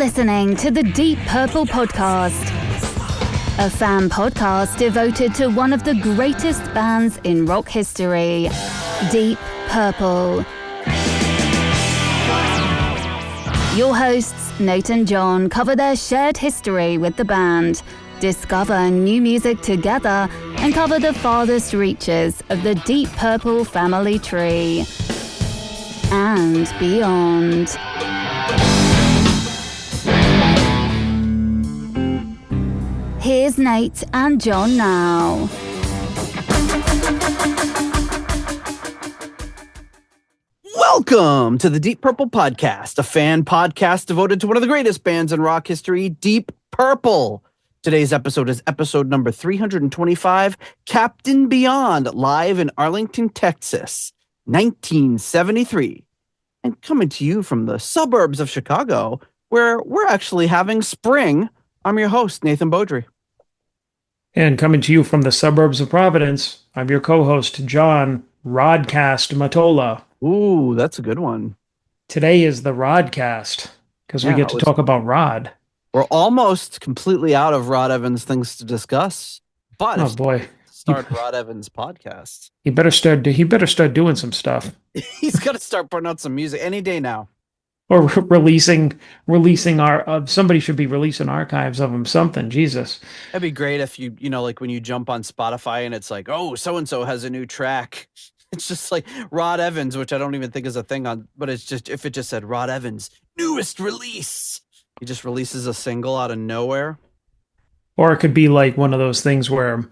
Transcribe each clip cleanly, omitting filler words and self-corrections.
listening to the Deep Purple Podcast, a fan podcast devoted to one of the greatest bands in rock history, Deep Purple. Your hosts, Nate and John, cover their shared history with the band, discover new music together, and cover the farthest reaches of the Deep Purple family tree and beyond. Here's Nate and John now. Welcome to the Deep Purple Podcast, a fan podcast devoted to one of the greatest bands in rock history, Deep Purple. Today's episode is episode number 325, Captain Beyond, live in Arlington, Texas, 1973. And coming to you from the suburbs of Chicago, where we're actually having spring. I'm your host, Nathan Beaudry. And coming to you from the suburbs of Providence, I'm your co-host, John Rodcast Matola. Ooh, that's a good one. Today is the Rodcast, because we get to talk about Rod. We're almost completely out of Rod Evans things to discuss. But oh boy, start Rod Evans podcast. He better start doing some stuff. He's got to start putting out some music any day now. Or releasing our somebody should be releasing archives of him, something. Jesus, that'd be great if you know, like when you jump on Spotify and it's like, oh, so and so has a new track. It's just like Rod Evans, which I don't even think is a thing on, but it's just if it just said Rod Evans newest release, he just releases a single out of nowhere. Or it could be like one of those things where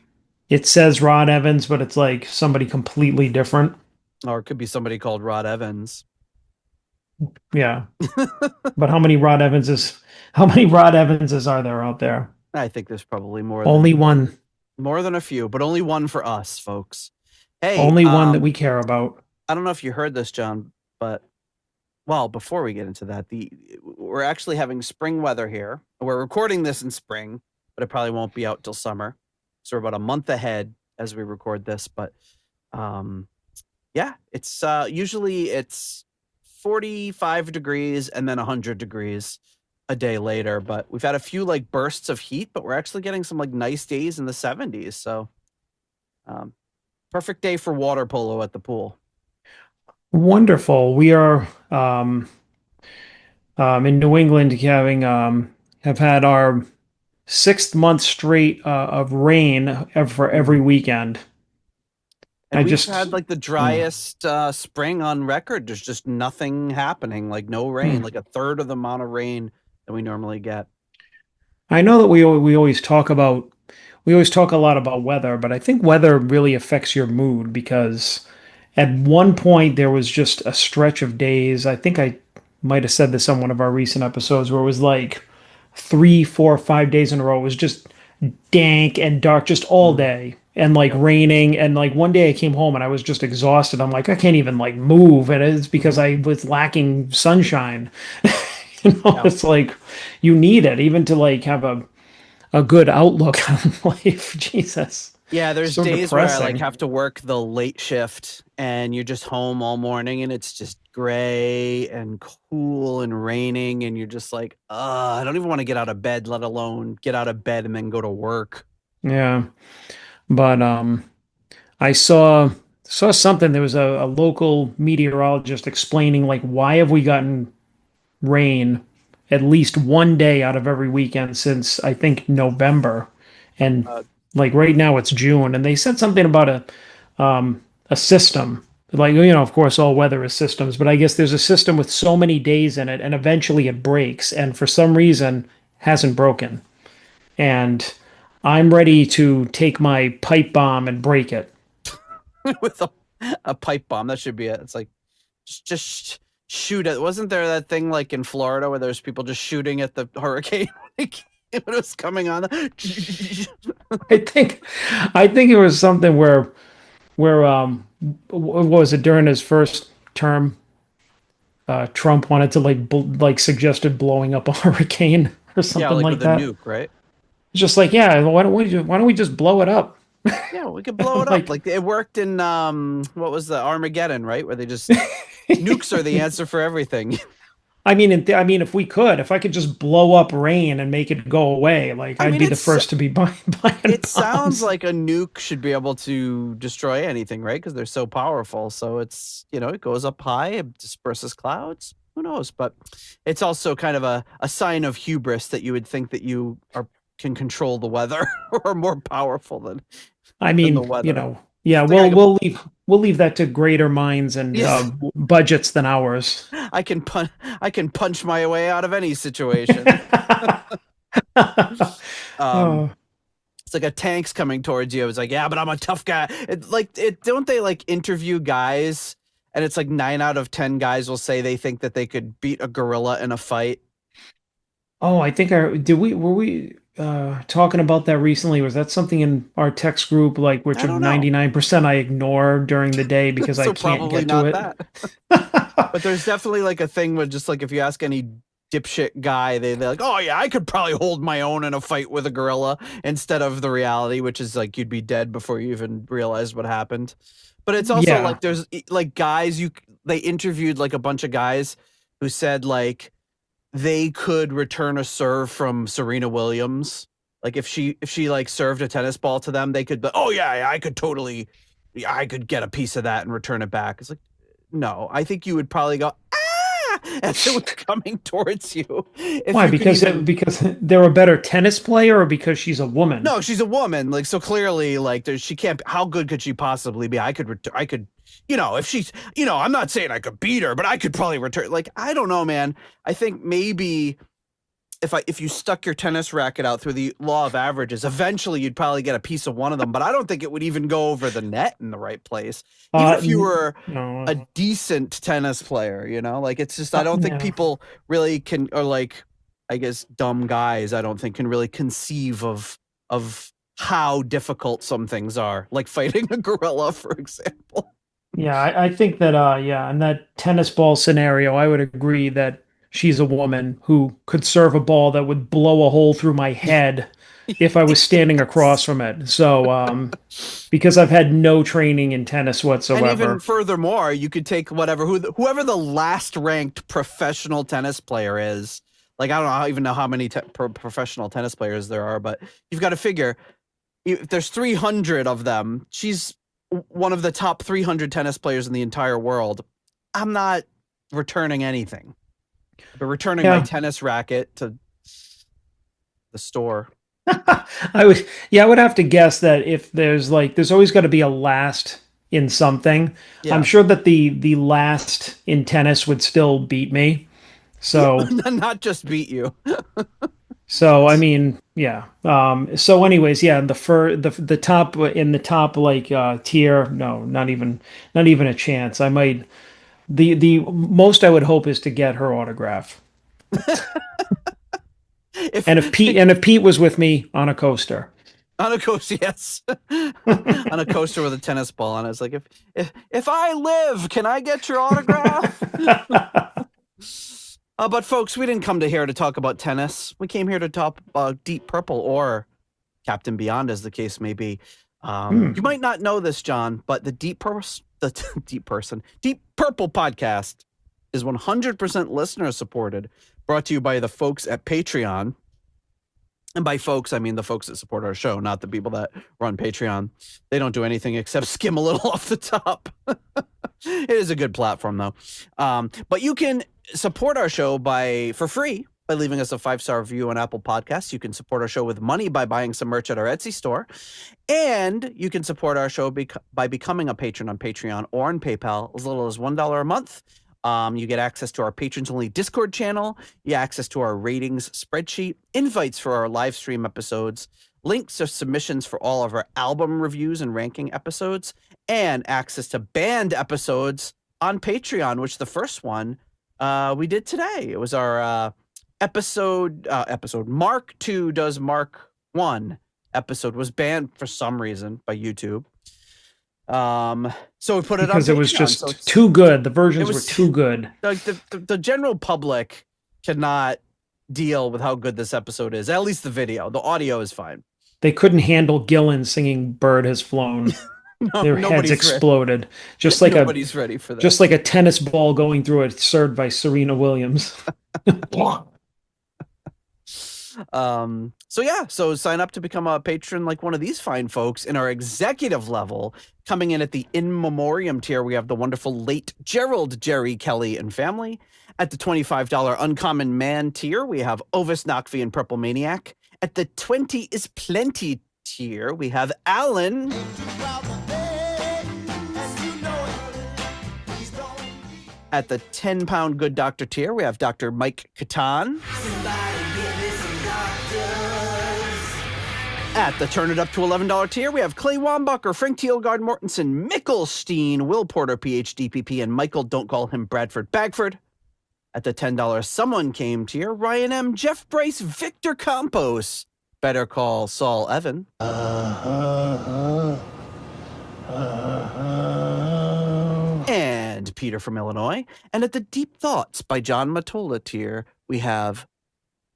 it says Rod Evans, but it's like somebody completely different. Or it could be somebody called Rod Evans. Yeah. But how many Rod Evanses are there out there? I think there's probably more. Only one. More than a few, but only one for us, folks. Hey, only one that we care about. I don't know if you heard this, John, but well, before we get into that, we're actually having spring weather here. We're recording this in spring, but it probably won't be out till summer. So we're about a month ahead as we record this, but yeah, it's usually it's 45 degrees and then 100 degrees a day later, but we've had a few like bursts of heat, but we're actually getting some like nice days in the 70s. So perfect day for water polo at the pool. Wonderful. We are in New England having have had our 6th month straight of rain for every weekend. And we've had like the driest spring on record. There's just nothing happening, like no rain, like a third of the amount of rain that we normally get. I know that we always talk a lot about weather, but I think weather really affects your mood because at one point there was just a stretch of days. I think I might have said this on one of our recent episodes where it was like 3, 4, 5 days in a row. It was just dank and dark just all day. And like raining, and like one day I came home and I was just exhausted. I'm like, I can't even like move, and it's because I was lacking sunshine. It's like you need it even to like have a good outlook on life. Jesus. Yeah, there's so days depressing. Where I like have to work the late shift, and you're just home all morning, and it's just gray and cool and raining, and you're just like, I don't even want to get out of bed, let alone get out of bed and then go to work. Yeah. But I saw something. There was a local meteorologist explaining like why have we gotten rain at least one day out of every weekend since I think November, and like right now it's June. And they said something about a system. Like, you know, of course, all weather is systems, but I guess there's a system with so many days in it, and eventually it breaks, and for some reason hasn't broken. And I'm ready to take my pipe bomb and break it. With a pipe bomb, that should be it. It's like just shoot it. Wasn't there that thing like in Florida where there's people just shooting at the hurricane when it was coming on? I think it was something where what was it during his first term? Trump wanted to like suggested blowing up a hurricane or something like with that. A nuke, right? Just like, yeah, why don't we just blow it up? Yeah, we could blow it up. Like it worked in what was the Armageddon, right? Where they just nukes are the answer for everything. I mean, if we could, if I could just blow up rain and make it go away, like I I'd mean, be the first to be buying it sounds bombs. like a nuke should be able to destroy anything, right? Because they're so powerful. So it's, it goes up high, it disperses clouds. Who knows? But it's also kind of a sign of hubris that you would think that can control the weather or are more powerful I than the mean, weather. yeah, It's like we'll leave that to greater minds and yes, budgets than ours. I can punch my way out of any situation. Um, Oh. it's like a tank's coming towards you. It's like, yeah, but I'm a tough guy. Don't they like interview guys? And it's like 9 out of 10 guys will say they think that they could beat a gorilla in a fight. Oh, I think were we talking about that recently? Was that something in our text group, like which I of don't know. 99% I ignore during the day because I So can't probably get to not it? that. But there's definitely like a thing with just like if you ask any dipshit guy, they're like, oh yeah, I could probably hold my own in a fight with a gorilla, instead of the reality, which is like you'd be dead before you even realized what happened. But it's also Yeah. like there's like guys they interviewed like a bunch of guys who said like they could return a serve from Serena Williams. Like if she like served a tennis ball to them, they could be, oh yeah, I could get a piece of that and return it back. It's like, no, I think you would probably go, ah, as it was coming towards you. If Why? you could even, Because they're a better tennis player, or because she's a woman? no, she's a woman. Like, so clearly, like, she can't, how good could she possibly be? I could, if she's, I'm not saying I could beat her, but I could probably return. Like, I don't know, man. I think maybe if you stuck your tennis racket out through the law of averages, eventually you'd probably get a piece of one of them, but I don't think it would even go over the net in the right place. Even if you were No. a decent tennis player, like it's just, I don't think Yeah. people really can, or like, I guess dumb guys, I don't think can really conceive of how difficult some things are, like fighting a gorilla, for example. Yeah, I think that yeah, in that tennis ball scenario, I would agree that she's a woman who could serve a ball that would blow a hole through my head if I was standing across from it. So, because I've had no training in tennis And even whatsoever. furthermore, you could take whoever the last ranked professional tennis player is. Like, I don't even know how many professional tennis players there are, but you've got to figure if there's 300 of them, she's one of the top 300 tennis players in the entire world. I'm not returning anything, but returning my Yeah. tennis racket to the store. I would have to guess that if there's always got to be a last in something. I'm Yeah. sure that the last in tennis would still beat me. Yeah. So, Not just beat you. I mean, yeah. So anyways, yeah, the top in the top like tier, no, not even a chance. I might the most I would hope is to get her autograph. if And if Pete was with me on a coaster. On a coaster, yes. On a coaster with a tennis ball on it. It's like, if I live, can I get your autograph? But folks, we didn't come to here to talk about tennis. We came here to talk about Deep Purple, or Captain Beyond, as the case may be. You might not know this, John, but the Deep Purple podcast is 100% listener supported, brought to you by the folks at Patreon. And by folks, I mean the folks that support our show, not the people that run Patreon. They don't do anything except skim a little off the top. It is a good platform, though. But you can support our show for free by leaving us a 5-star review on Apple Podcasts. You can support our show with money by buying some merch at our Etsy store. And you can support our show by becoming a patron on Patreon or on PayPal as little as $1 a month. You get access to our patrons-only Discord channel, you get access to our ratings spreadsheet, invites for our live stream episodes, links to submissions for all of our album reviews and ranking episodes, and access to banned episodes on Patreon, which the first one we did today. It was our episode Mark 2 does Mark 1 episode was banned for some reason by YouTube. So we put it because on it was Patreon, just so too good. The versions were too good. Like the general public cannot deal with how good this episode is. At least the video. The audio is fine. They couldn't handle Gillen singing "Bird Has Flown." Their heads Nobody's exploded, nobody's ready for that. just like a tennis ball going through a served by Serena Williams. So sign up to become a patron like one of these fine folks in our executive level. Coming in at the in memoriam tier, we have the wonderful late Gerald Jerry Kelly and family. At the $25 uncommon man tier, we have Ovis Nakvi and Purple Maniac. At the 20 is plenty tier, we have Alan. At the 10-pound good doctor tier, we have Dr. Mike Catan. At the turn it up to $11 tier, we have Clay Wambacher, Frank Thielgard Mortensen, Mickelstein, Will Porter, PhD, PP, and Michael, don't call him Bradford Bagford. At the $10 someone came tier, Ryan M., Jeff Bryce, Victor Campos, better call Saul Evan. And Peter from Illinois. And at the Deep Thoughts by John Matola tier, we have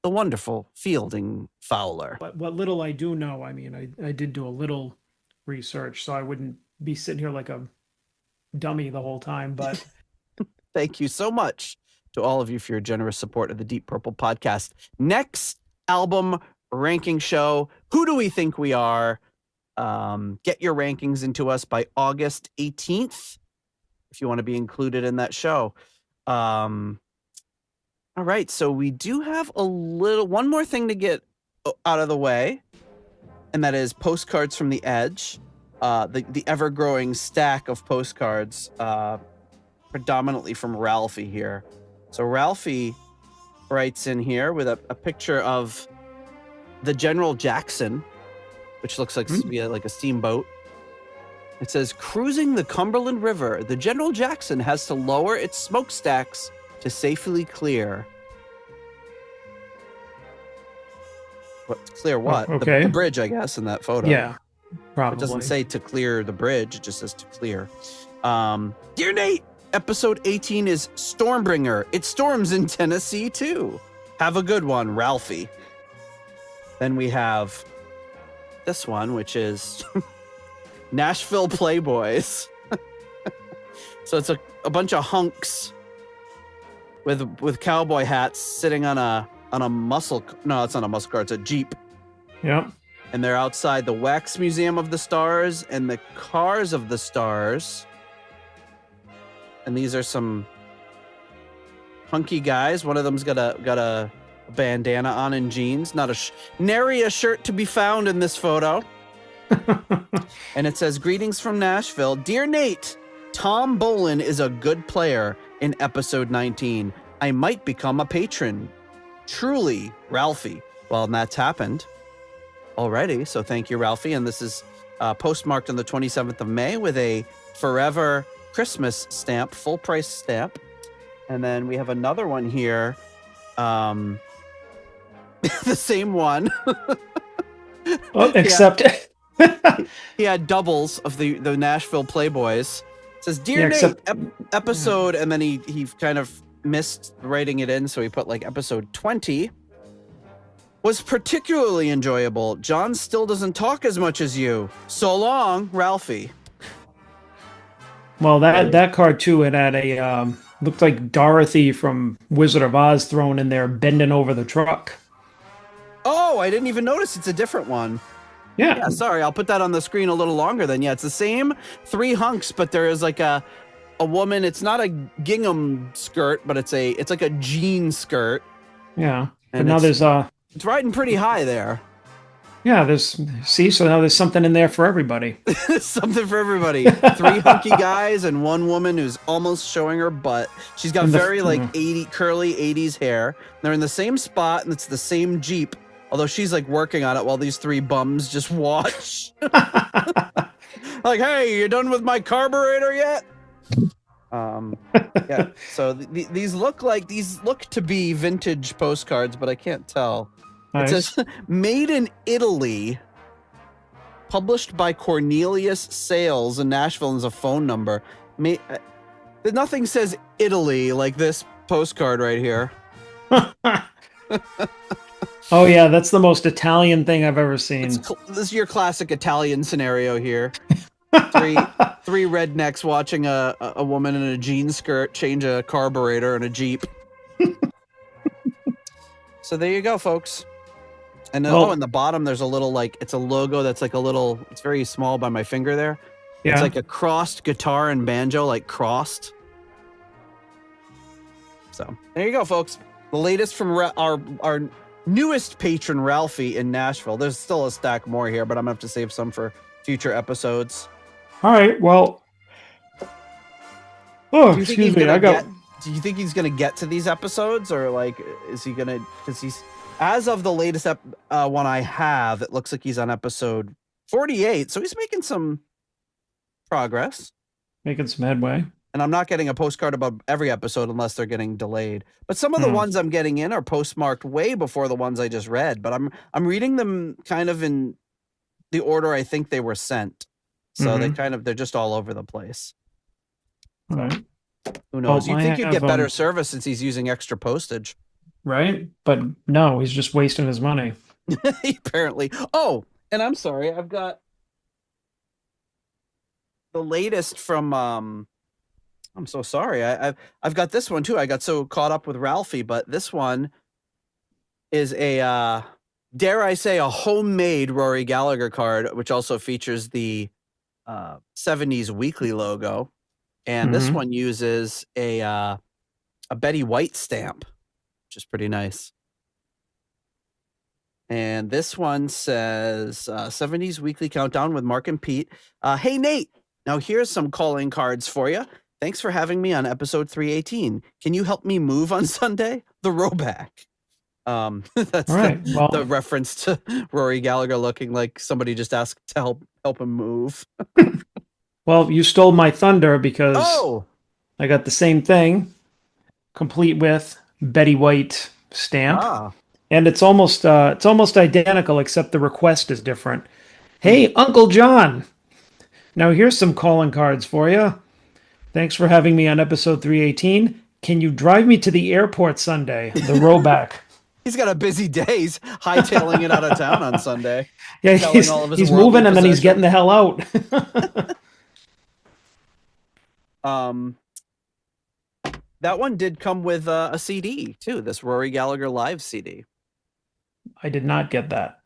the wonderful Fielding Fowler. What little I do know, I mean, I did do a little research, so I wouldn't be sitting here like a dummy the whole time, but... Thank you so much to all of you for your generous support of the Deep Purple podcast. Next album ranking show, who do we think we are? Get your rankings into us by August 18th if you want to be included in that show. All right, so we do have one more thing to get out of the way, and that is postcards from the Edge, the ever-growing stack of postcards, predominantly from Ralphie here. So Ralphie writes in here with a picture of the General Jackson, which looks like to be like a steamboat. It says, cruising the Cumberland River, the General Jackson has to lower its smokestacks to safely clear. Clear what? Okay. The bridge, I guess, in that photo. Yeah, probably. It doesn't say to clear the bridge. It just says to clear. Dear Nate, episode 18 is Stormbringer. It storms in Tennessee, too. Have a good one, Ralphie. Then we have this one, which is Nashville Playboys. So it's a bunch of hunks with cowboy hats sitting on a muscle. No, it's not a muscle car. It's a Jeep. Yep. And they're outside the Wax Museum of the Stars and the Cars of the Stars. And these are some hunky guys. One of them's got a bandana on and jeans. Nary a shirt to be found in this photo. And it says, greetings from Nashville. Dear Nate, Tom Bolin is a good player in episode 19. I might become a patron. Truly, Ralphie. Well, and that's happened already. So thank you, Ralphie. And this is postmarked on the 27th of May with a forever Christmas stamp, full price stamp. And then we have another one here. The same one. Except he had doubles of the Nashville Playboys. It says, Dear Nate, episode, and then he kind of missed writing it in, so he put like episode 20 was particularly enjoyable. John still doesn't talk as much as you. So long, Ralphie. Well, that card too, it had a looked like Dorothy from Wizard of Oz thrown in there, bending over the truck. Oh, I didn't even notice. It's a different one. Yeah, sorry, I'll put that on the screen a little longer then. Yeah, it's the same three hunks, but there is like a woman. It's not a gingham skirt, but it's like a jean skirt. Yeah, and but now it's riding pretty high there. Yeah, so now there's something in there for everybody. Something for everybody. Three hunky guys and one woman who's almost showing her butt. She's got very curly 80s hair. They're in the same spot and it's the same Jeep. Although she's like working on it while these three bums just watch. Like, hey, you done with my carburetor yet? Yeah. So these look to be vintage postcards, but I can't tell. Nice. It says, made in Italy, published by Cornelius Sales in Nashville, and there's a phone number. Nothing says Italy like this postcard right here. Oh, yeah, that's the most Italian thing I've ever seen. This is your classic Italian scenario here. Three rednecks watching a woman in a jean skirt change a carburetor in a Jeep. So there you go, folks. And in the bottom, there's a little it's a logo that's like a little. It's very small by my finger there. Yeah. It's like a crossed guitar and banjo, like crossed. So there you go, folks. The latest from our newest patron, Ralphie, in Nashville. There's still a stack more here, but I'm gonna have to save some for future episodes. All right. Well. Oh, excuse me. Do you think he's gonna get to these episodes, or is he gonna? Because he's, as of the latest one I have, it looks like he's on episode 48. So he's making some progress, making some headway. And I'm not getting a postcard about every episode unless they're getting delayed. But some of the ones I'm getting in are postmarked way before the ones I just read. But I'm reading them kind of in the order I think they were sent. So they're just all over the place. All right. Who knows? You'd think you'd get better service since he's using extra postage. Right? But no, he's just wasting his money. Apparently. Oh, and I'm sorry. I've got the latest from I'm so sorry. I've got this one too. I got so caught up with Ralphie, but this one is a dare I say a homemade Rory Gallagher card, which also features the 70s Weekly logo. And this one uses a Betty White stamp, which is pretty nice. And this one says 70s Weekly Countdown with Mark and Pete. Hey, Nate, now here's some calling cards for you. Thanks for having me on episode 318. Can you help me move on Sunday? The Rowback. That's right. The reference to Rory Gallagher looking like somebody just asked to help him move. Well, you stole my thunder because I got the same thing, complete with Betty White stamp, and it's almost identical except the request is different. Hey, Uncle John, now here's some calling cards for you. Thanks for having me on episode 318. Can you drive me to the airport Sunday? The Rowback. He's got a busy day. He's hightailing it out of town on Sunday. Yeah, he's moving and then he's getting the hell out. That one did come with a CD too. This Rory Gallagher live CD. I did not get that.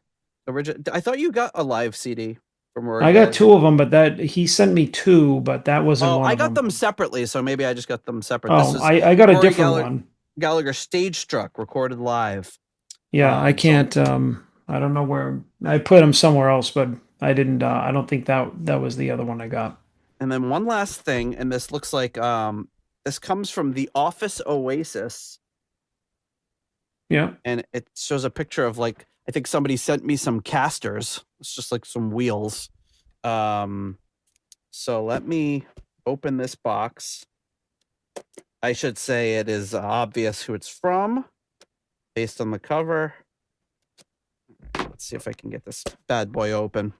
I thought you got a live CD from Rory. I got two of them, but he sent me two, but that wasn't one of them. I got them separately, so maybe I just got them separate. Oh, I got a different one. Gallagher Stage Struck, recorded live. Yeah, I can't. I don't know where I put them somewhere else, but I didn't. I don't think that was the other one I got. And then one last thing, and this looks like this comes from the Office Oasis. Yeah, and it shows a picture of I think somebody sent me some casters. It's just like some wheels. So let me open this box. I should say it is obvious who it's from based on the cover. Let's see if I can get this bad boy open.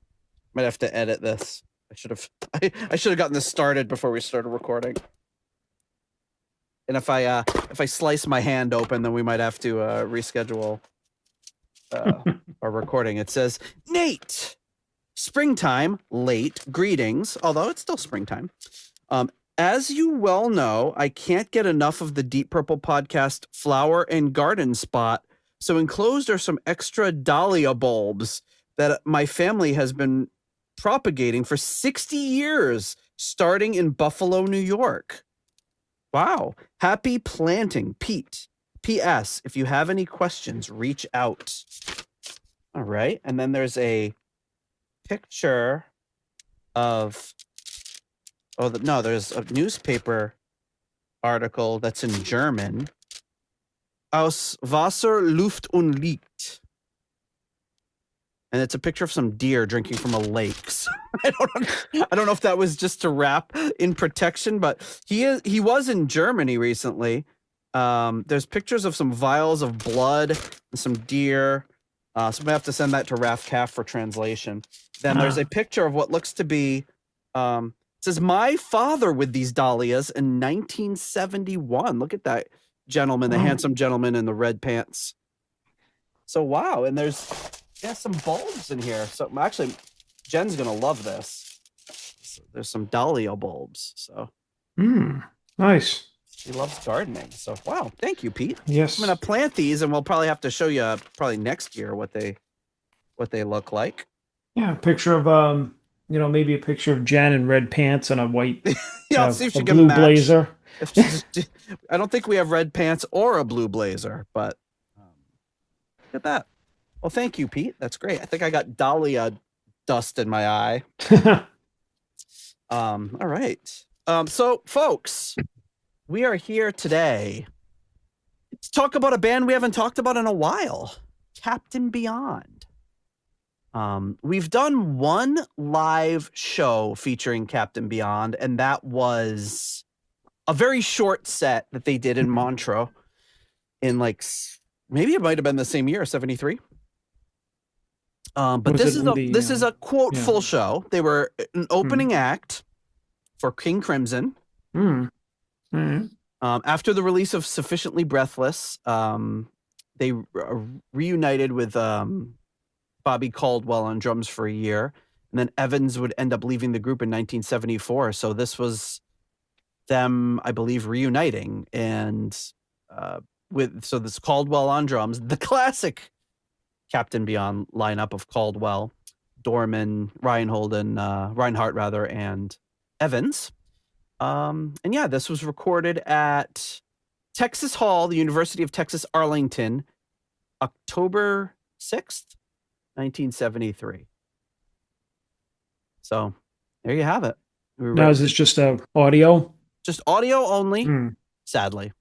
Might have to edit this. I should have gotten this started before we started recording. And if I slice my hand open, then we might have to reschedule our recording. It says, Nate, springtime, late, greetings, although it's still springtime. As you well know, I can't get enough of the Deep Purple podcast flower and garden spot. So enclosed are some extra dahlia bulbs that my family has been propagating for 60 years, starting in Buffalo, New York. Wow. Happy planting, Pete. P.S. If you have any questions, reach out. All right. And then there's a picture of... there's a newspaper article that's in German. Aus Wasser, Luft und Licht. And it's a picture of some deer drinking from a lake. So I don't know if that was just to wrap in protection, but he was in Germany recently. There's pictures of some vials of blood and some deer. So I'm gonna have to send that to Raf Calf for translation. Then there's a picture of what looks to be it says my father with these dahlias in 1971. Look at that gentleman, the handsome gentleman in the red pants. So wow, and there's some bulbs in here. So actually, Jen's gonna love this. there's some dahlia bulbs. So Nice. he loves gardening. So wow, thank you, Pete. Yes. I'm gonna plant these, and we'll probably have to show you probably next year what they look like. Yeah, a picture of maybe a picture of Jen in red pants and a white, Yeah, I'll see if she a can blue match. blazer. If I don't think we have red pants or a blue blazer, but look at that. Well, thank you, Pete. That's great. I think I got dahlia dust in my eye. All right. So, folks, we are here today to talk about a band we haven't talked about in a while, Captain Beyond. We've done one live show featuring Captain Beyond, and that was a very short set that they did in Montreux in maybe it might have been the same year, 73. But this is a quote full show. They were an opening act for King Crimson. After the release of Sufficiently Breathless, they reunited with Bobby Caldwell on drums for a year, and then Evans would end up leaving the group in 1974. So this was them, I believe, reuniting, and this Caldwell on drums, the classic Captain Beyond lineup of Caldwell, Dorman, Reinhart, and Evans. And yeah, this was recorded at Texas Hall, the University of Texas, Arlington, October 6th, 1973. So there you have it. Now, is this just audio? Just audio only, sadly.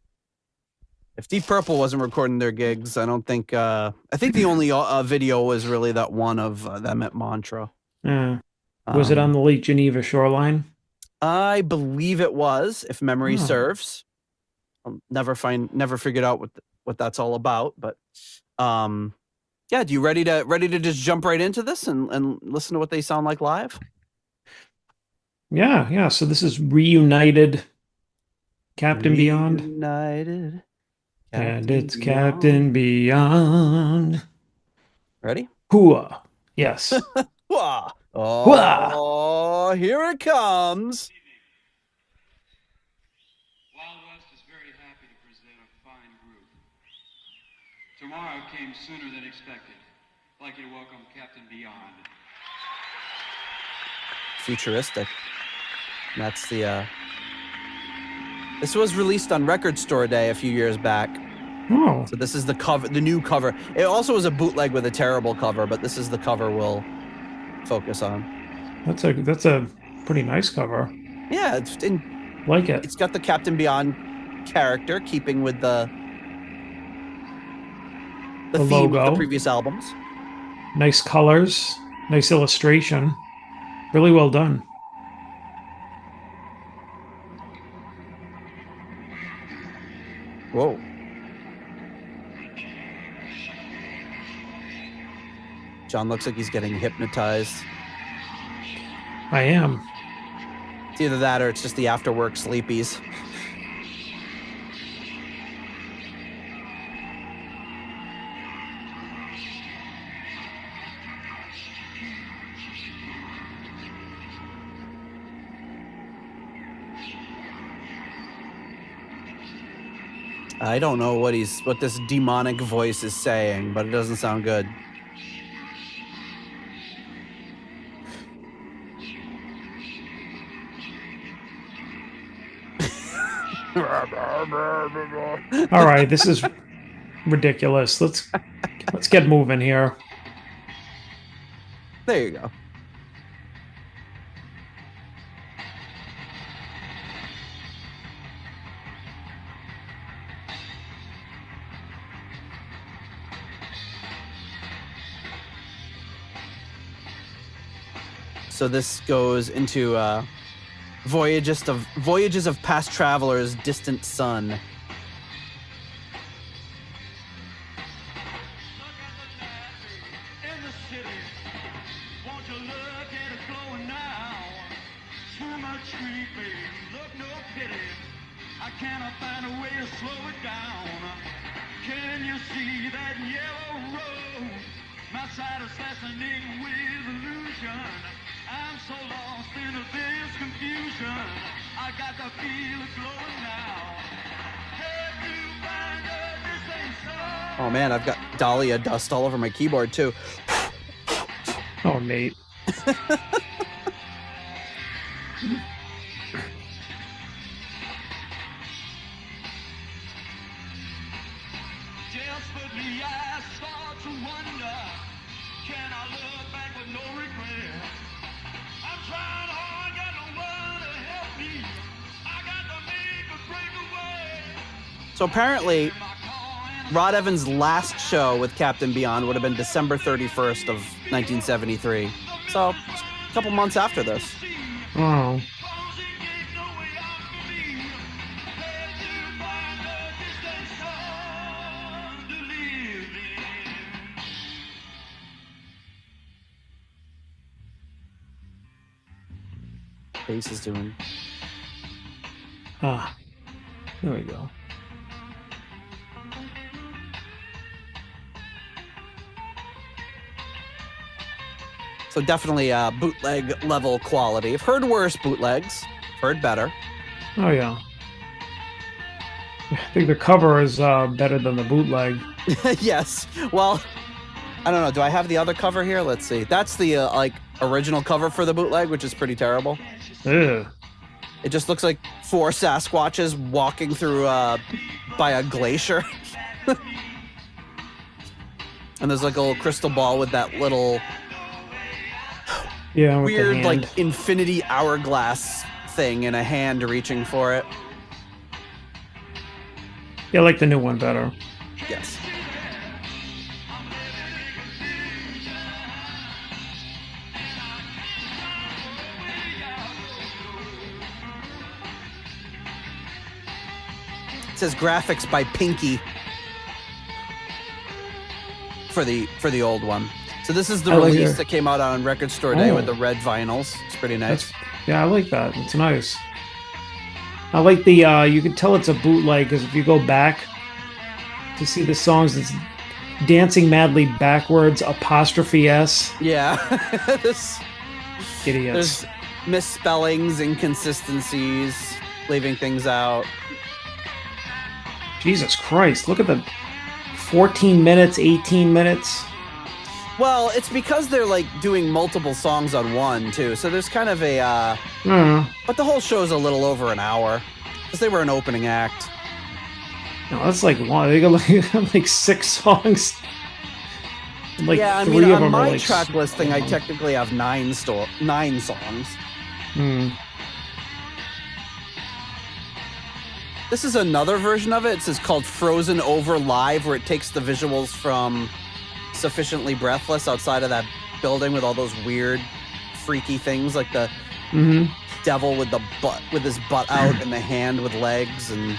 If Deep Purple wasn't recording their gigs, I don't think... I think the only video was really that one of them at Montreux. Was it on the Lake Geneva shoreline? I believe it was, if memory serves. I'll never figured out what that's all about. But yeah, do you ready to just jump right into this and listen to what they sound like live? Yeah. So this is Reunited Captain Beyond. Reunited. And it's Captain Beyond. Ready? Hooah. Yes. Hooah. Hooah. Oh, here it comes. Wild West is very happy to present a fine group. Tomorrow came sooner than expected. I'd like you to welcome Captain Beyond. Futuristic. That's the this was released on Record Store Day a few years back. Oh. So this is the cover, the new cover. It also was a bootleg with a terrible cover, but this is the cover we'll focus on. That's a pretty nice cover. Yeah, like it. It's got the Captain Beyond character, keeping with the theme logo. of the previous albums. Nice colors, nice illustration. Really well done. Whoa. John looks like he's getting hypnotized. I am. It's either that or it's just the after-work sleepies. I don't know what this demonic voice is saying, but it doesn't sound good. All right, this is ridiculous. Let's get moving here. There you go. So this goes into Voyages of Past Travelers, Distant Sun. I'm so lost in this confusion. I got the feeling glowing now. Have you found out this ain't so? Oh man, I've got Dahlia dust all over my keyboard too. Oh, Nate. Desperately I start to wonder, can I look back with no regret? I'm trying hard, got no one to help me. I got to make a breakaway. So apparently, Rod Evans' last show with Captain Beyond would have been December 31st of 1973. So a couple months after this. Oh. Bass is doing. Ah. There we go. So definitely bootleg level quality. I've heard worse bootlegs. Heard better. Oh, yeah. I think the cover is better than the bootleg. Yes. Well, I don't know. Do I have the other cover here? Let's see. That's the like original cover for the bootleg, which is pretty terrible. Ugh. It just looks like 4 Sasquatches walking through by a glacier. And there's like a little crystal ball with that little Yeah, with the weird hand. like infinity hourglass thing and a hand reaching for it. Yeah, I like the new one better. Yes. It says graphics by Pinky for the old one. So this is the I like release it. that came out on Record Store Day Oh. with the red vinyls. It's pretty nice. Yeah, I like that. It's nice. I like the, you can tell it's a bootleg because if you go back to see the songs, it's Dancing Madly Backwards, apostrophe S. Yeah. Idiots. There's misspellings, inconsistencies, leaving things out. Jesus Christ, look at the 14 minutes, 18 minutes. Well, it's because they're like doing multiple songs on one too. So there's kind of a but the whole show's a little over an hour because they were an opening act. No, that's like one. They got like 6 songs. Like yeah, I 3 mean, of on them my are like track listing, I technically have 9 songs. Hmm. This is another version of it. It's called Frozen Over Live, where it takes the visuals from Sufficiently Breathless outside of that building with all those weird, freaky things like the devil with the butt with his butt out and the hand with legs and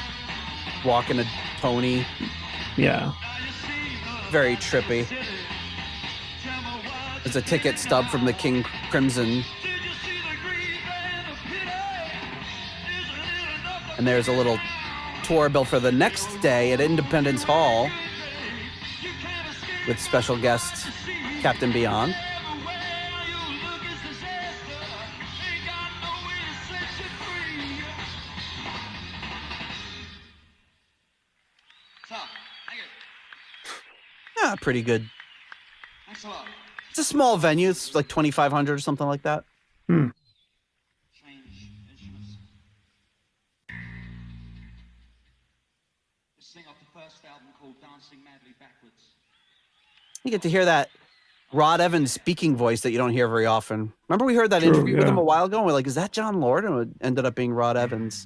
walking a pony. Yeah. Very trippy. There's a ticket stub from the King Crimson. And there's a little tour bill for the next day at Independence Hall with special guest Captain Beyond. So, thank you. Yeah, pretty good. Thanks a lot. It's a small venue. It's like 2,500 or something like that. Hmm. Strange instruments. This thing off the first album called Dancing Madly Backwards. You get to hear that Rod Evans speaking voice that you don't hear very often. Remember we heard that True, interview with yeah. him a while ago? And we're like, is that John Lord? And it ended up being Rod Evans.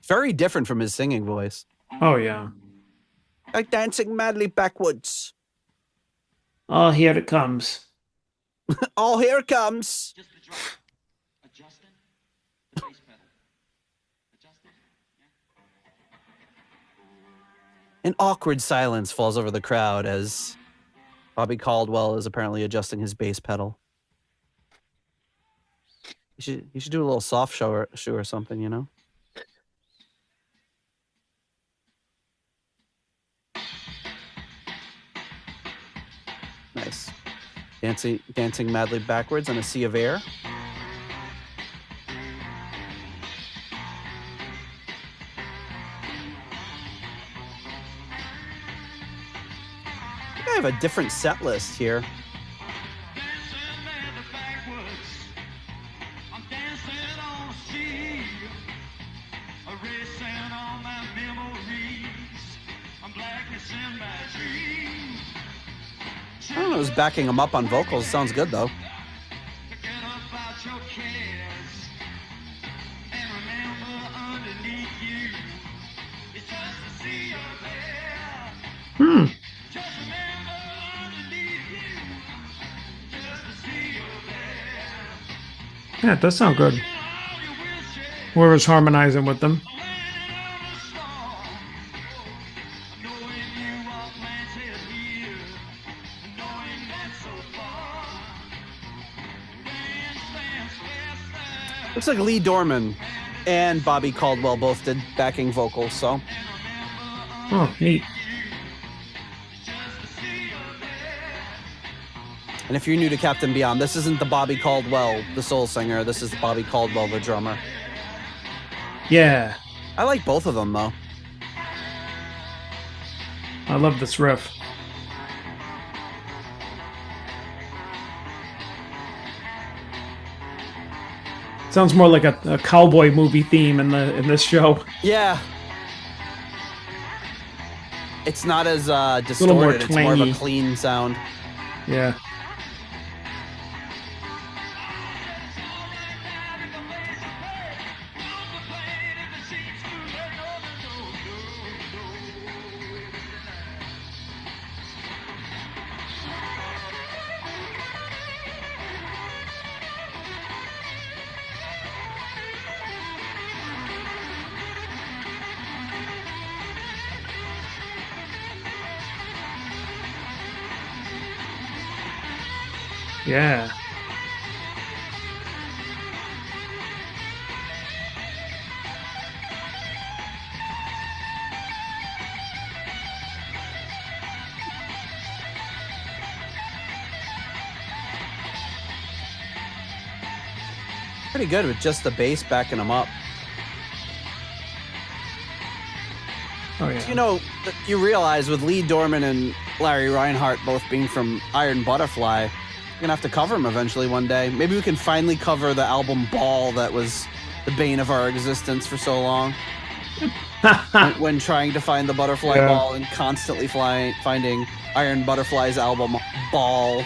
Very different from his singing voice. Oh, yeah. Like dancing madly backwards. Oh, here it comes. Oh, here it comes. Just the drum. Adjusting. Bass pedal. Adjusting. Yeah. An awkward silence falls over the crowd as Bobby Caldwell is apparently adjusting his bass pedal. You should do a little soft shoe or something, you know? Nice. dancing madly backwards on a sea of air. I think I have a different set list here. Dancing madly backwards. I'm dancing on the sea. Erasing all my memories. I'm blackness in my dreams. I don't know who's backing him up on vocals. Sounds good, though. Forget about your cares. And remember underneath you. It's just to see you there. Just remember underneath you. Just to see you there. Yeah, it does sound good. All your wishes. Whoever's harmonizing with them. Landing on a star. Knowing you are planted here. Knowing that so far. Dance, dance, dance, dance. Looks like Lee Dorman and Bobby Caldwell both did backing vocals, so Oh, neat. and if you're new to Captain Beyond, this isn't the Bobby Caldwell, the soul singer. This is the Bobby Caldwell, the drummer. Yeah, I like both of them, though. I love this riff. Sounds more like a cowboy movie theme in this show. Yeah. It's not as little more distorted. It's more of a twangy. clean sound. Yeah. Yeah. Pretty good with just the bass backing them up. Oh yeah. You know, you realize with Lee Dorman and Larry Reinhart both being from Iron Butterfly, you're gonna have to cover them eventually one day. Maybe we can finally cover the album Ball that was the bane of our existence for so long. when trying to find the butterfly Yeah. ball and constantly finding Iron Butterfly's album Ball.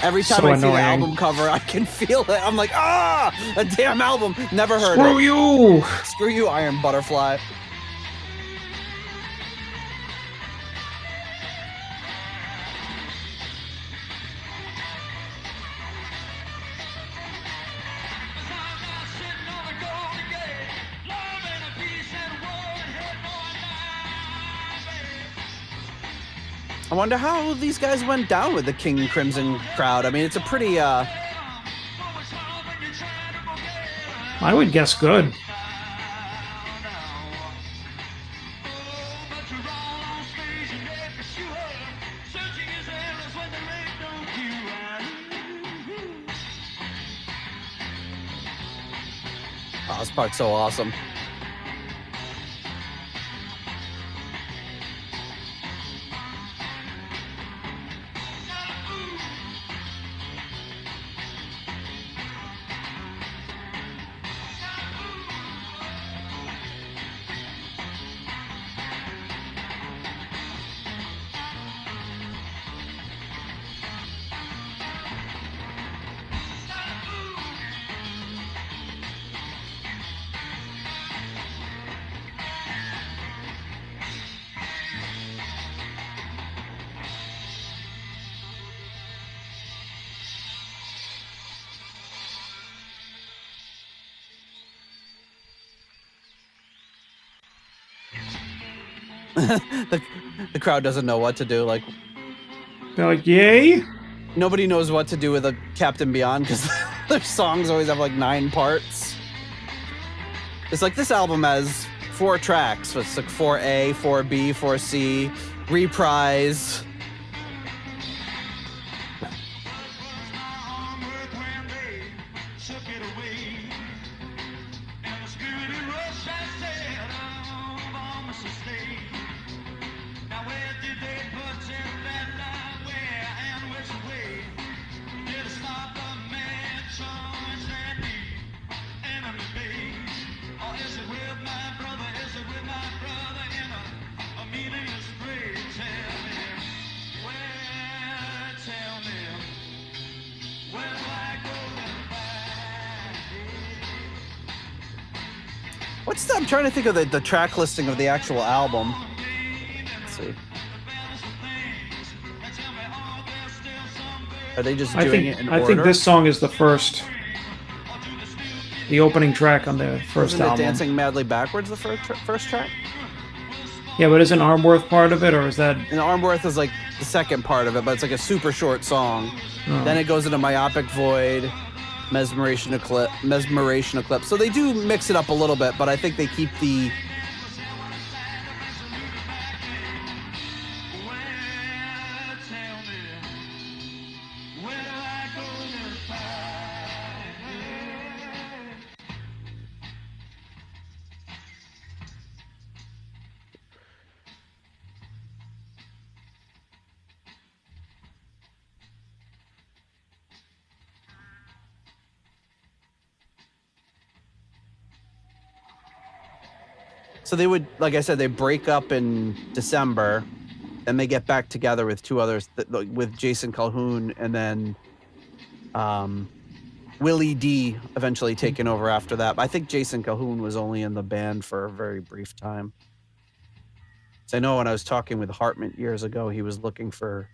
Every time So I see the annoying. album cover, I can feel it. I'm like, a damn album. Never heard Screw it. you! Screw you, Iron Butterfly. I wonder how these guys went down with the King Crimson crowd. I mean, it's a pretty, I would guess good. oh, this part's so awesome. the crowd doesn't know what to do. Like, They're like, yay? nobody knows what to do with a Captain Beyond because their songs always have like 9 parts. It's like this album has 4 tracks. So it's like 4A, 4B, 4C, reprise. I'm trying to think of the track listing of the actual album. Let's see. Are they just doing it in order? I think this song is the opening track on the first Isn't it album. Dancing Madly Backwards the first track? Yeah, but isn't Armworth part of it, or is that? And Armworth is like the second part of it, but it's like a super short song. Oh. Then it goes into Myopic Void, Mesmeration Eclipse. So they do mix it up a little bit, but I think they keep the... So they would, like I said, they break up in December, and they get back together with two others, with Jason Calhoun and then Willie D eventually taking over after that. I think Jason Calhoun was only in the band for a very brief time. So I know when I was talking with Hartman years ago, he was looking for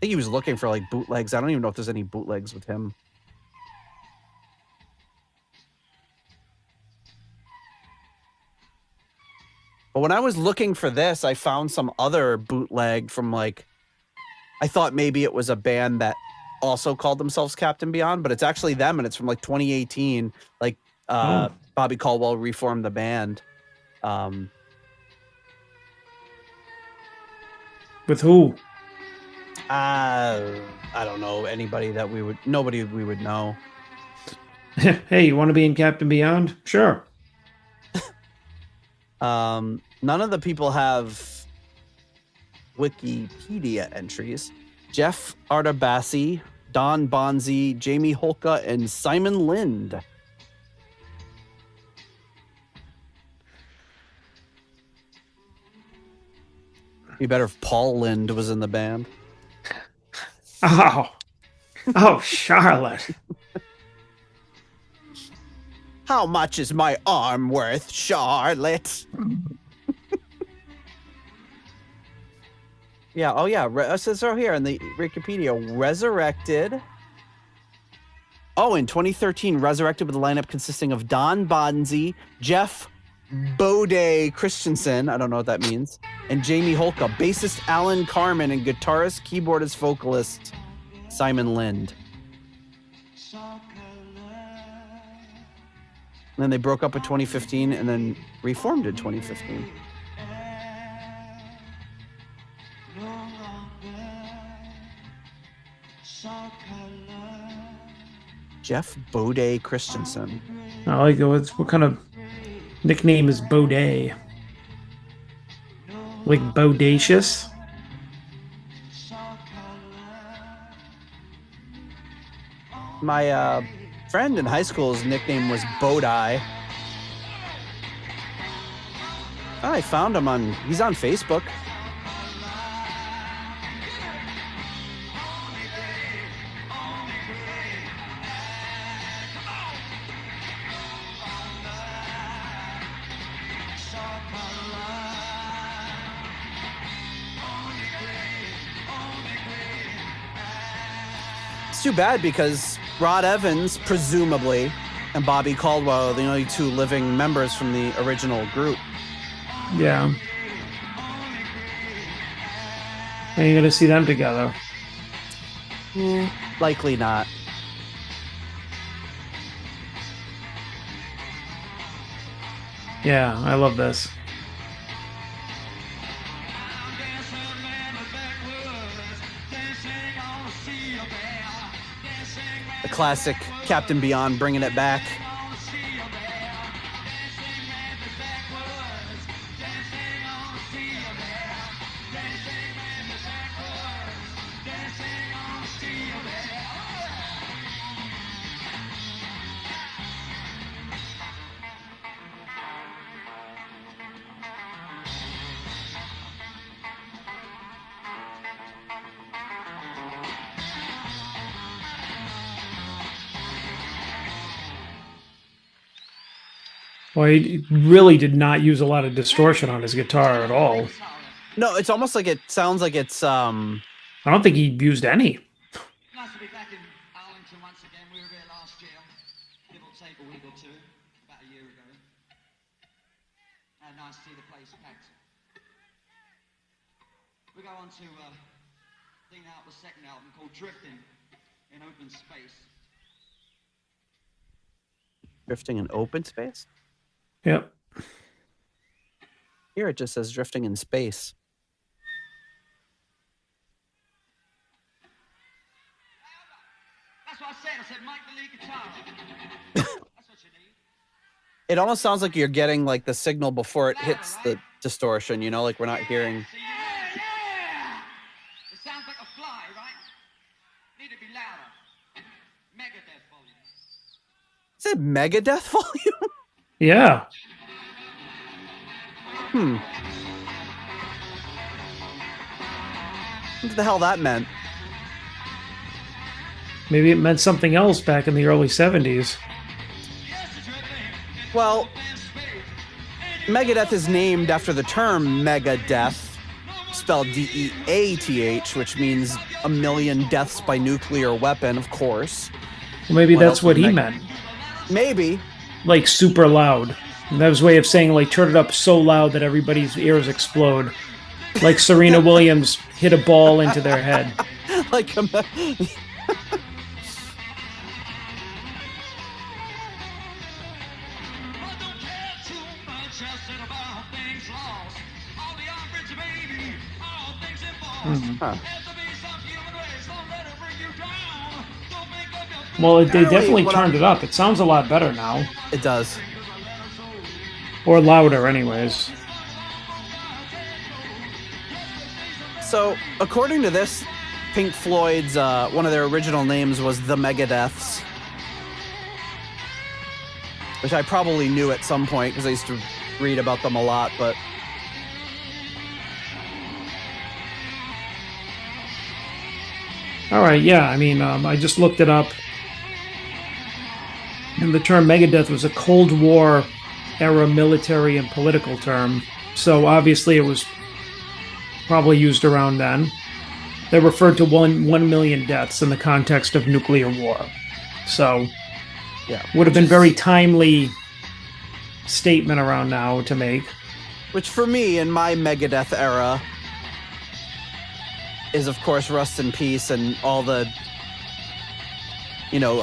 like bootlegs. I don't even know if there's any bootlegs with him. But when I was looking for this, I found some other bootleg from like, I thought maybe it was a band that also called themselves Captain Beyond, but it's actually them, and it's from like 2018. Like Bobby Caldwell reformed the band. With who? I don't know nobody we would know. Hey, you want to be in Captain Beyond? Sure. None of the people have Wikipedia entries. Jeff Artabassi, Don Bonzi, Jamie Holka, and Simon Lind. Be better if Paul Lind was in the band. Oh, Charlotte. How much is my arm worth, Charlotte? Yeah, oh yeah, it says right here in the Wikipedia, resurrected. Oh, in 2013, resurrected with a lineup consisting of Don Bonzi, Jeff Bode Christensen, I don't know what that means, and Jamie Holka, bassist Alan Carmen, and guitarist, keyboardist, vocalist Simon Lind. And then they broke up in 2015 and then reformed in 2015. Jeff Bode Christensen. I like it. What kind of nickname is Bode? Like bodacious? My friend in high school's nickname was Bodai. Oh, I found him he's on Facebook. It's too bad because Rod Evans, presumably, and Bobby Caldwell are the only two living members from the original group. Yeah. Are you going to see them together? Likely not. Yeah, I love this. The classic Captain Beyond bringing it back. Well, he really did not use a lot of distortion on his guitar at all. No, it's almost like it sounds like it's I don't think he used any. Nice to be back in Arlington once again. We were here last year, give or take a week or two, about a year ago. Nice to see the place packed. We go on to thing out the second album called Drifting in Open Space. drifting in open space. Yep. Here it just says drifting in space. That's what I said. I said, Mike the lead guitar. That's what you need. It almost sounds like you're getting like the signal before it hits the distortion, you know, like we're not hearing. Yeah! It sounds like a fly, right? Need to be louder. Megadeth volume. Is it Megadeth volume? Yeah. What the hell that meant? Maybe it meant something else back in the early 70s. Well, Megadeth is named after the term Megadeth, spelled D-E-A-T-H, which means a million deaths by nuclear weapon, of course. Well, maybe What that's else what would he Meg- meant. Maybe. Like super loud. And that was a way of saying like turn it up so loud that everybody's ears explode. Like Serena Williams hit a ball into their head. Like a I don't care too much. I said about things lost. All the average baby, all things involved. Huh. Has to be some human race. Don't let it bring you down. Don't make up your Well, they Apparently, definitely what turned it up. It sounds a lot better now. It does. Or louder, anyways. So, according to this, Pink Floyd's one of their original names was the Megadeths, which I probably knew at some point because I used to read about them a lot. But All right, yeah. I mean, I just looked it up. And the term Megadeth was a Cold War era military and political term. So obviously it was probably used around then. They referred to 1 million deaths in the context of nuclear war. So yeah, would have been very timely statement around now to make. which for me in my Megadeth era is of course Rust in Peace and all the, you know,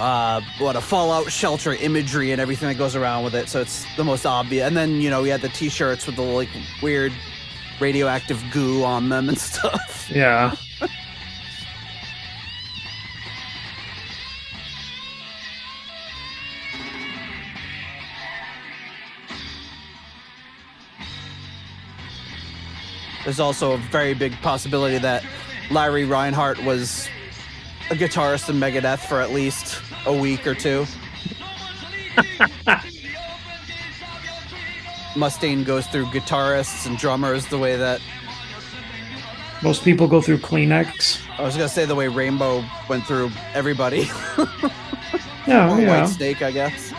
what a Fallout Shelter imagery and everything that goes around with it. So it's the most obvious. And then, you know, we had the t-shirts with the like weird radioactive goo on them and stuff. Yeah. There's also a very big possibility that Larry Reinhardt was a guitarist in Megadeth for at least a week or two. Mustaine goes through guitarists and drummers the way that Most people go through Kleenex. I was gonna say the way Rainbow went through everybody. Yeah, Or yeah. White Snake, I guess.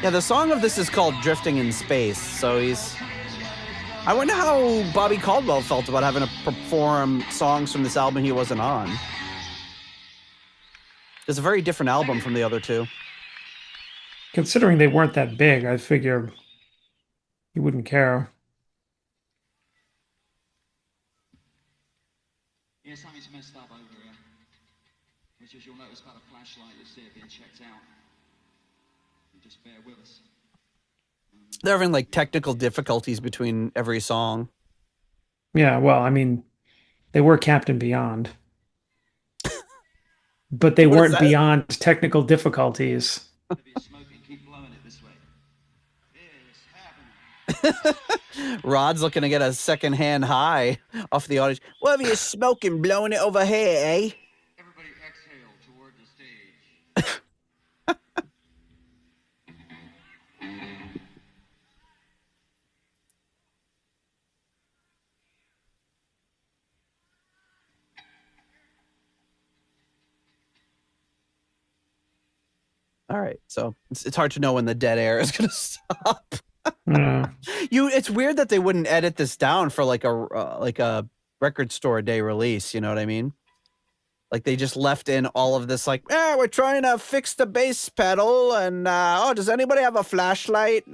Yeah, the song of this is called Drifting in Space, so he's... I wonder how Bobby Caldwell felt about having to perform songs from this album he wasn't on. It's a very different album from the other two. Considering they weren't that big, I figure you wouldn't care. Yeah, something's messed up over here. Which, as you'll notice by the flashlight, you'll see it being checked out. You just bear with us. They're having like technical difficulties between every song. Yeah, well, I mean, they were Captain Beyond. But they What is weren't that? beyond technical difficulties. If you're smoking, keep blowing it this way. It's happening. Rod's looking to get a second-hand high off the audience. What are you smoking, blowing it over here, eh? Everybody exhale toward the stage. All right. So it's hard to know when the dead air is going to stop. Yeah. It's weird that they wouldn't edit this down for like a record store day release. You know what I mean? Like they just left in all of this, like, we're trying to fix the bass pedal, and does anybody have a flashlight?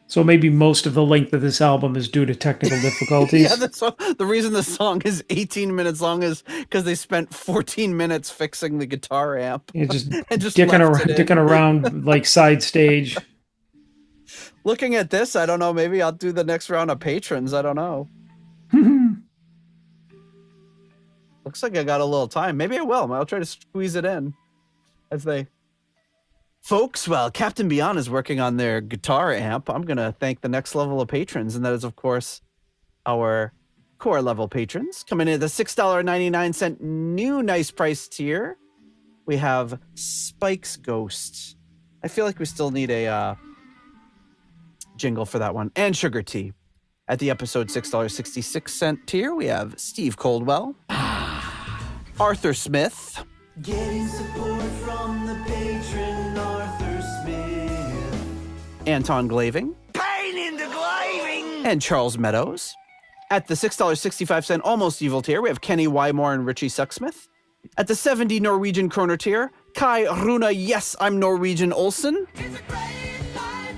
So maybe most of the length of this album is due to technical difficulties. Yeah, the reason the song is 18 minutes long is because they spent 14 minutes fixing the guitar amp. You're just, and just dicking around like side stage. Looking at this, I don't know. Maybe I'll do the next round of patrons. I don't know. Looks like I got a little time. Maybe I will. I'll try to squeeze it in as they... Folks, while Captain Beyond is working on their guitar amp, I'm going to thank the next level of patrons, and that is, of course, our core level patrons. Coming in at the $6.99 new nice price tier, we have Spike's Ghost. I feel like we still need a jingle for that one. And Sugar Tea. At the episode $6.66 tier, we have Steve Coldwell, Arthur Smith, Getting support from the patron Arthur Smith, Anton Glaving, pain in the glaving, and Charles Meadows. At the $6.65 Almost Evil tier, we have Kenny Wymore and Richie Sucksmith. At the 70 Norwegian Kroner tier, Kai Runa, yes, I'm Norwegian Olsen. it's a great life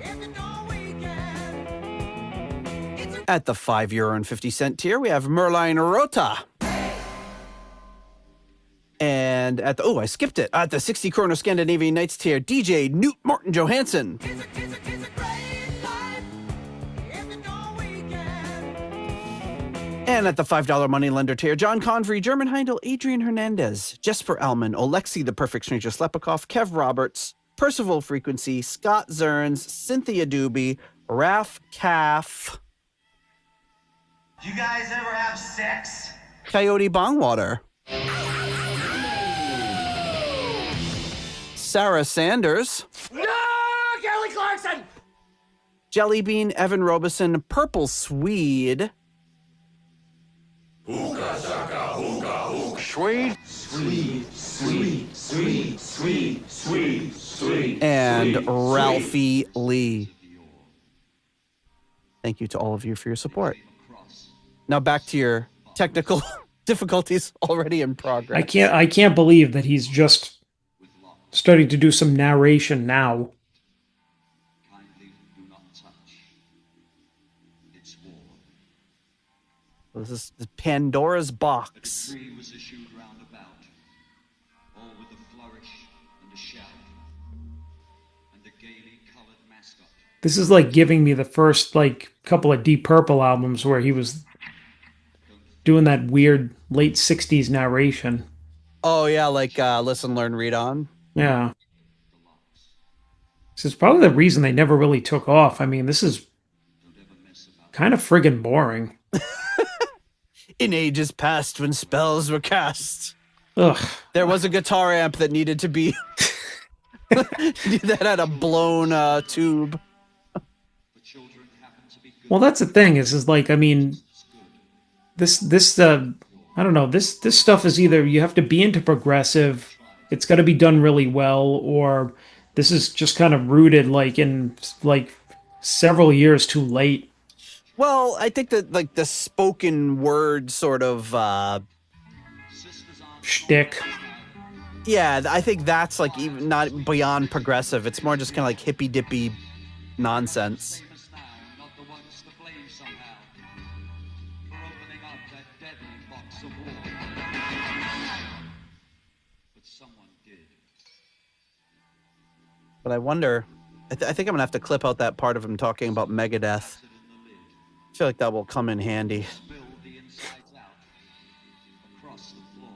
if you know we can. It's a At the €5.50 tier, we have Merlin Rota. And at the, I skipped it. At the 60 Kroner Scandinavian Nights tier, DJ Newt Morton Johansson. great life if you know we can. And at the $5 Moneylender tier, John Convery, German Heindel, Adrian Hernandez, Jesper Alman, Alexi the Perfect Stranger Slepikoff, Kev Roberts, Percival Frequency, Scott Zerns, Cynthia Doobie, Raf Calf, You guys ever have sex? Coyote Bongwater, Sarah Sanders, No, Kelly Clarkson. Jellybean, Evan Robeson, Purple Swede, and Ralphie Lee. Thank you to all of you for your support. Now back to your technical difficulties already in progress. I can't believe that he's just starting to do some narration now. Kindly do not touch. It's war. This is Pandora's box. Decree was issued round about, all with a flourish and a shout, and a gaily colored mascot. This is like giving me the first like couple of Deep Purple albums where he was doing that weird late 60s narration. Oh yeah, like Listen, Learn, Read On. Yeah. This is probably the reason they never really took off. I mean, this is kind of friggin' boring. In ages past when spells were cast, Ugh. there was a guitar amp that needed to be that had a blown tube. Well, that's the thing is like, I mean, this I don't know, this stuff is either you have to be into progressive, it's got to be done really well, or this is just kind of rooted like in like several years too late. Well, I think that like the spoken word sort of Shtick. yeah, I think that's like even not beyond progressive. It's more just kind of like hippy dippy nonsense. Famous now, not the ones to blame somehow for opening up that deadly box of war. But someone did. But I wonder, I think I'm gonna have to clip out that part of him talking about Megadeth. Acid in the lid. I feel like that will come in handy. Spilled the insides out. Across the floor.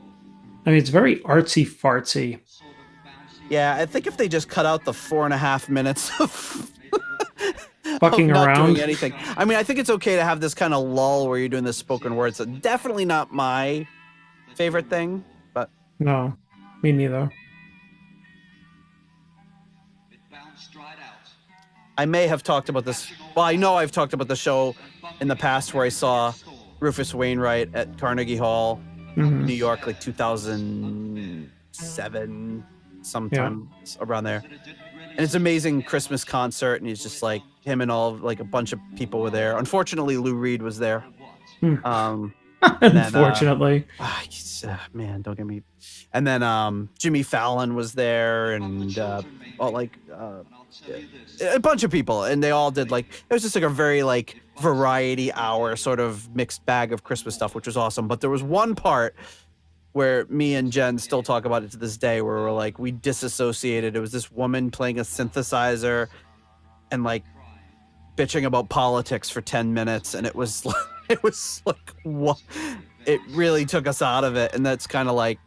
I mean, it's very artsy fartsy. Sort of bouncy. Yeah, I think if they just cut out the 4.5 minutes of Fucking not around. doing anything. I mean, I think it's okay to have this kind of lull where you're doing this spoken words. So definitely not my favorite thing, but No, me neither. It bounced right out. I may have talked about this. Well, I know I've talked about the show in the past where I saw Rufus Wainwright at Carnegie Hall Mhm. New York, like 2007, sometime around there. And it's an amazing Christmas concert, and he's just like him and all like a bunch of people were there. Unfortunately, Lou Reed was there. Hmm. And then, Unfortunately. man, don't get me. And then Jimmy Fallon was there, and a bunch of people, and they all did like it was just like a very like variety hour sort of mixed bag of Christmas stuff, which was awesome. But there was one part where me and Jen still talk about it to this day, where we're like we disassociated. It was this woman playing a synthesizer and like bitching about politics for 10 minutes, and it was like what it really took us out of it. And that's kind of like,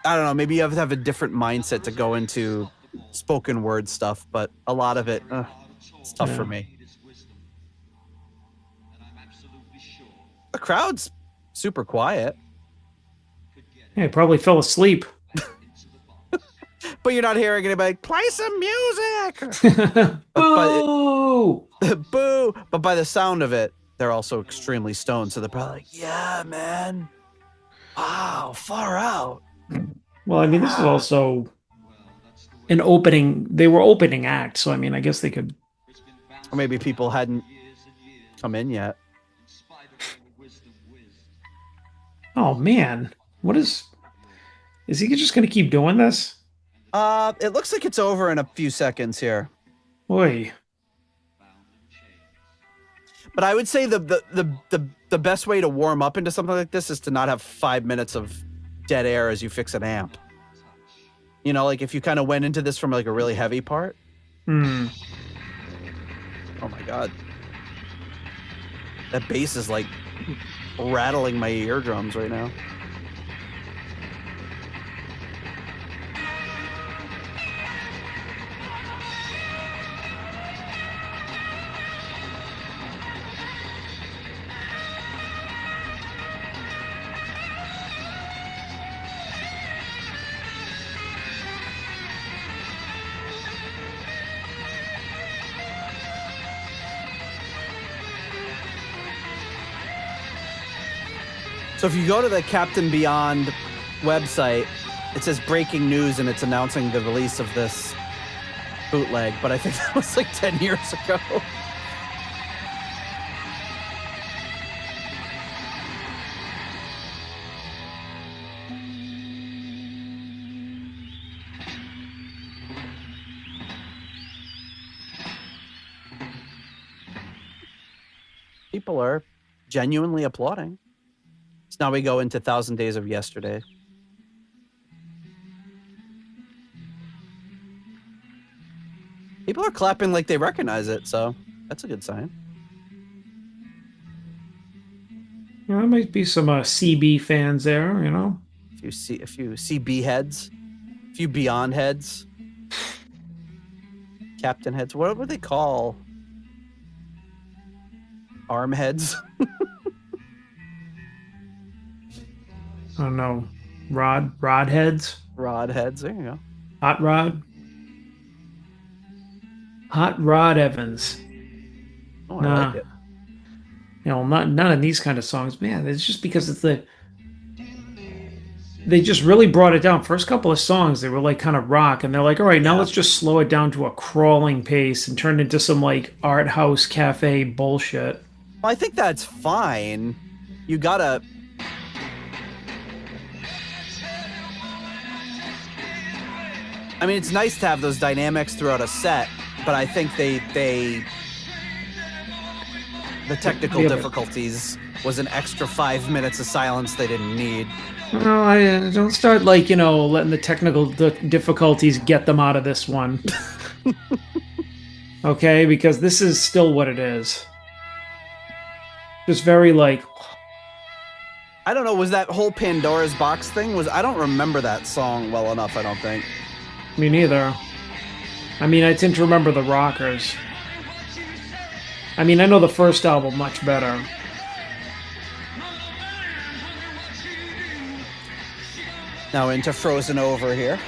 I don't know, maybe you have to have a different mindset to go into spoken word stuff, but a lot of it it's tough for me. The crowd's super quiet, Yeah, he probably fell asleep. but you're not hearing anybody play some music. Boo! Boo! But by the sound of it, they're also extremely stoned, so they're probably like, yeah, man. Wow, far out. Well, I mean, this is also an opening. They were opening act, so I mean, I guess they could. Or maybe people hadn't come in yet. Oh man, what is he just going to keep doing this? It looks like it's over in a few seconds here. Boy, But I would say the best way to warm up into something like this is to not have 5 minutes of dead air as you fix an amp. You know, like if you kind of went into this from like a really heavy part. Hmm. Oh my God. That bass is like rattling my eardrums right now. So if you go to the Captain Beyond website, it says breaking news and it's announcing the release of this bootleg, but I think that was like 10 years ago. People are genuinely applauding. So now we go into 1,000 Days of Yesterday. People are clapping like they recognize it, so that's a good sign. You know, there might be some CB fans there. You know, A few CB heads, a few Beyond heads, Captain heads. What would they call arm heads? I don't know, rod heads, Rod heads. There you go. hot rod Evans. Oh, I like it. You know, none of these kind of songs, man. It's just because they just really brought it down. First couple of songs, they were like kind of rock, and they're like, all right, now let's just slow it down to a crawling pace and turn it into some like art house cafe bullshit. Well, I think that's fine. You gotta. I mean, it's nice to have those dynamics throughout a set, but I think the technical difficulties was an extra 5 minutes of silence they didn't need. No, I don't start like, you know, letting the technical difficulties get them out of this one. Okay, because this is still what it is. Just very like. I don't know, was that whole Pandora's Box thing? I don't remember that song well enough, I don't think. Me neither. I mean, I tend to remember the Rockers. I mean, I know the first album much better. Now into Frozen Over here.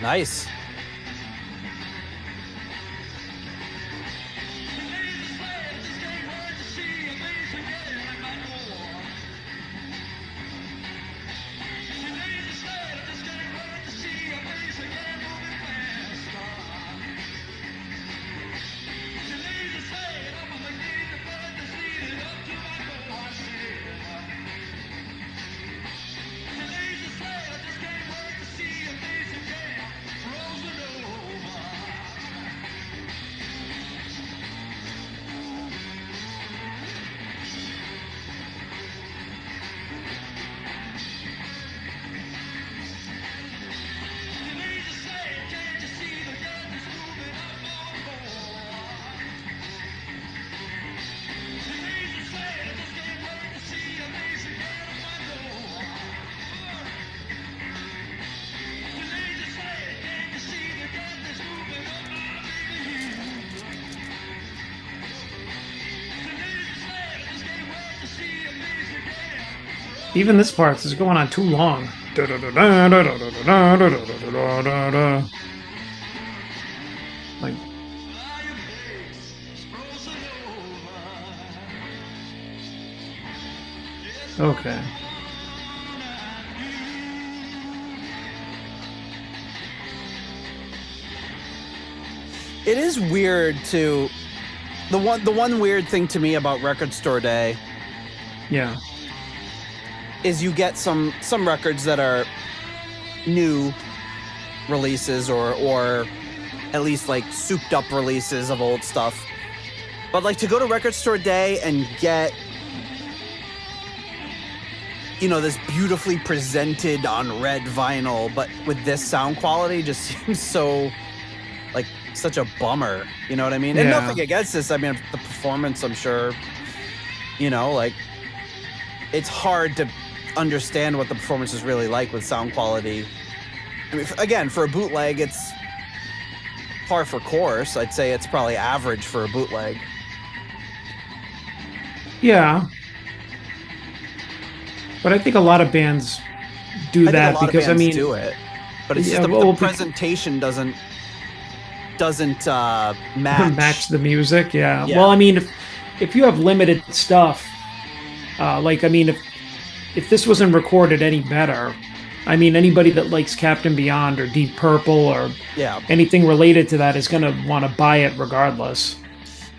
Nice. Even this part is going on too long. Like, okay. It is weird to the one weird thing to me about Record Store Day Yeah. is you get some records that are new releases or at least like souped up releases of old stuff. But like to go to Record Store Day and get, you know, this beautifully presented on red vinyl, but with this sound quality just seems so like such a bummer. You know what I mean? And Yeah. nothing against this. I mean, the performance, I'm sure, you know, like it's hard to understand what the performance is really like with sound quality. I mean, again, for a bootleg, it's par for course. I'd say it's probably average for a bootleg. Yeah. But I think a lot of bands do I that think a lot because, of bands I mean, do it, but it's Yeah, just well, the presentation doesn't match. match the music. Yeah. Yeah. Well, I mean, if you have limited stuff, like, I mean, if this wasn't recorded any better, I mean, anybody that likes Captain Beyond or Deep Purple or Yeah. anything related to that is going to want to buy it regardless.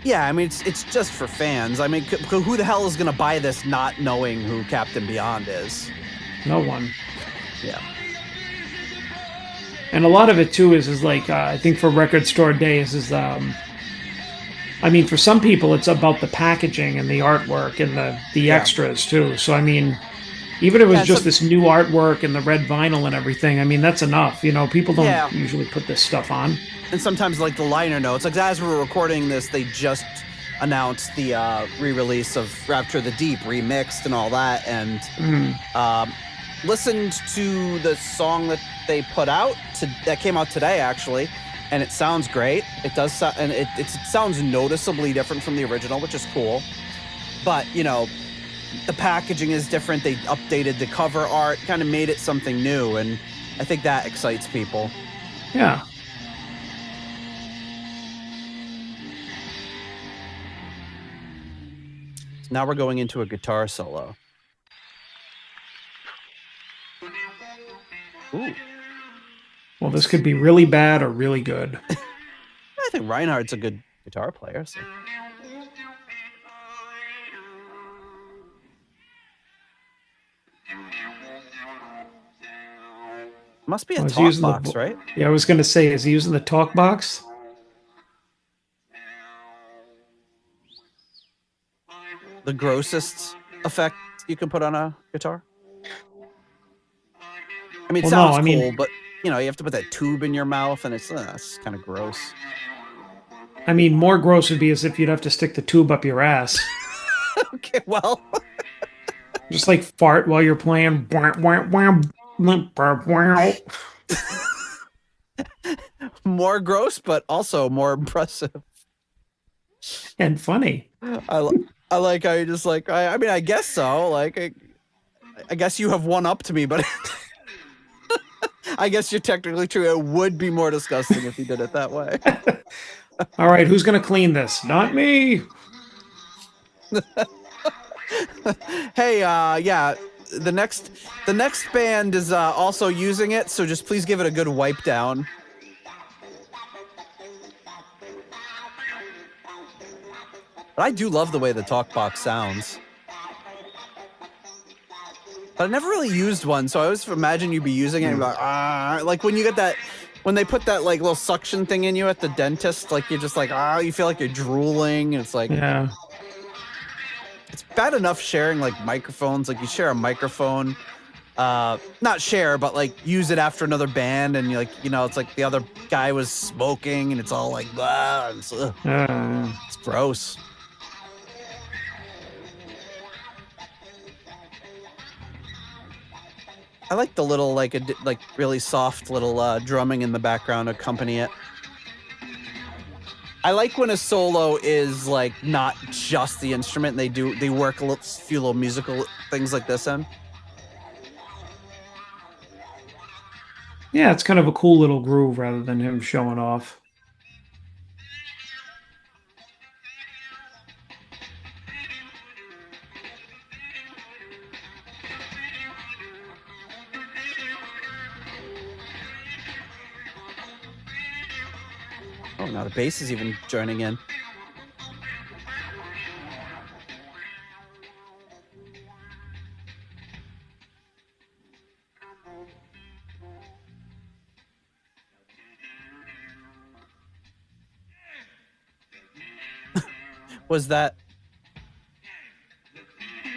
Yeah, I mean, it's just for fans. I mean, who the hell is going to buy this not knowing who Captain Beyond is? No one. Yeah. And a lot of it too is like, I think for Record Store Day is I mean, for some people it's about the packaging and the artwork and the Yeah. extras too. So I mean, even if it was Yeah, just so- this new artwork and the red vinyl and everything, I mean, that's enough. You know, people don't Yeah. usually put this stuff on. And sometimes like the liner notes, like as we were recording this, they just announced the re-release of Rapture of the Deep remixed and all that, and listened to the song that they put out that came out today actually, and it sounds great. It does and it sounds noticeably different from the original, which is cool. But you know, the packaging is different. They updated the cover art, kind of made it something new, and I think that excites people. Yeah. Now we're going into a guitar solo. Ooh. Well, this could be really bad or really good. I think Reinhardt's a good guitar player. So. Must be a Oh, is he talk using the box, bo- right? Yeah, I was going to say, is he using the talk box? The grossest effect you can put on a guitar. I mean, it Well, no, sounds I mean- cool, but you know, you have to put that tube in your mouth, and it's kind of gross. I mean, more gross would be as if you'd have to stick the tube up your ass. Okay, well, Just like fart while you're playing. more gross, but also more impressive. And funny. I like how you just like. I mean, I guess so. Like, I guess you have one up to me, but I guess you're technically true. It would be more disgusting if he did it that way. All right, who's going to clean this? Not me. Hey, yeah, the next band is also using it, so just please give it a good wipe down. But I do love the way the talk box sounds. But I never really used one, so I always imagine you'd be using it and be like, ah, like when you get that, when they put that like little suction thing in you at the dentist, like you're just like, ah, you feel like you're drooling. And it's like, Yeah. it's bad enough sharing like microphones, like you share a microphone, not share, but like use it after another band, and you like, you know, it's like the other guy was smoking, and it's all like, blah, and it's gross. I like the little like really soft little drumming in the background accompany it. I like when a solo is like not just the instrument. They work a few little musical things like this in. Yeah, it's kind of a cool little groove rather than him showing off. Oh, now the bass is even joining in.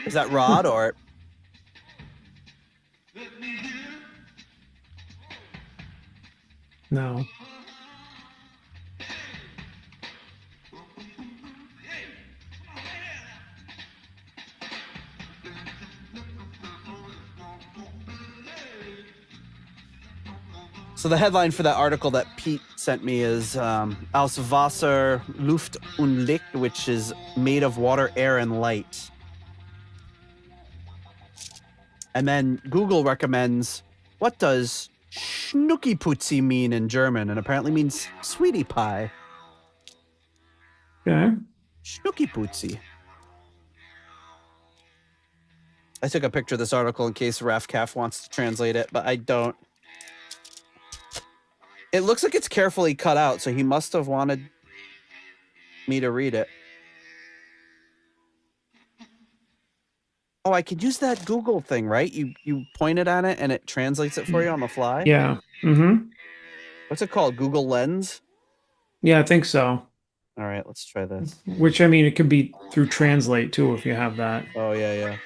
Is that Rod or? No. So the headline for that article that Pete sent me is Aus Wasser, Luft und Licht, which is made of water, air, and light. And then Google recommends, what does Schnuckiputzi mean in German? And apparently means sweetie pie. Okay. Schnuckiputzi. I took a picture of this article in case Raf Calf wants to translate it, but I don't. It looks like it's carefully cut out, so he must have wanted me to read it. Oh, I could use that Google thing, right? You point it at it and it translates it for you on the fly? Yeah. Mm-hmm. What's it called? Google Lens? Yeah, I think so. All right, let's try this. Which, I mean, it could be through Translate, too, if you have that. Oh, yeah.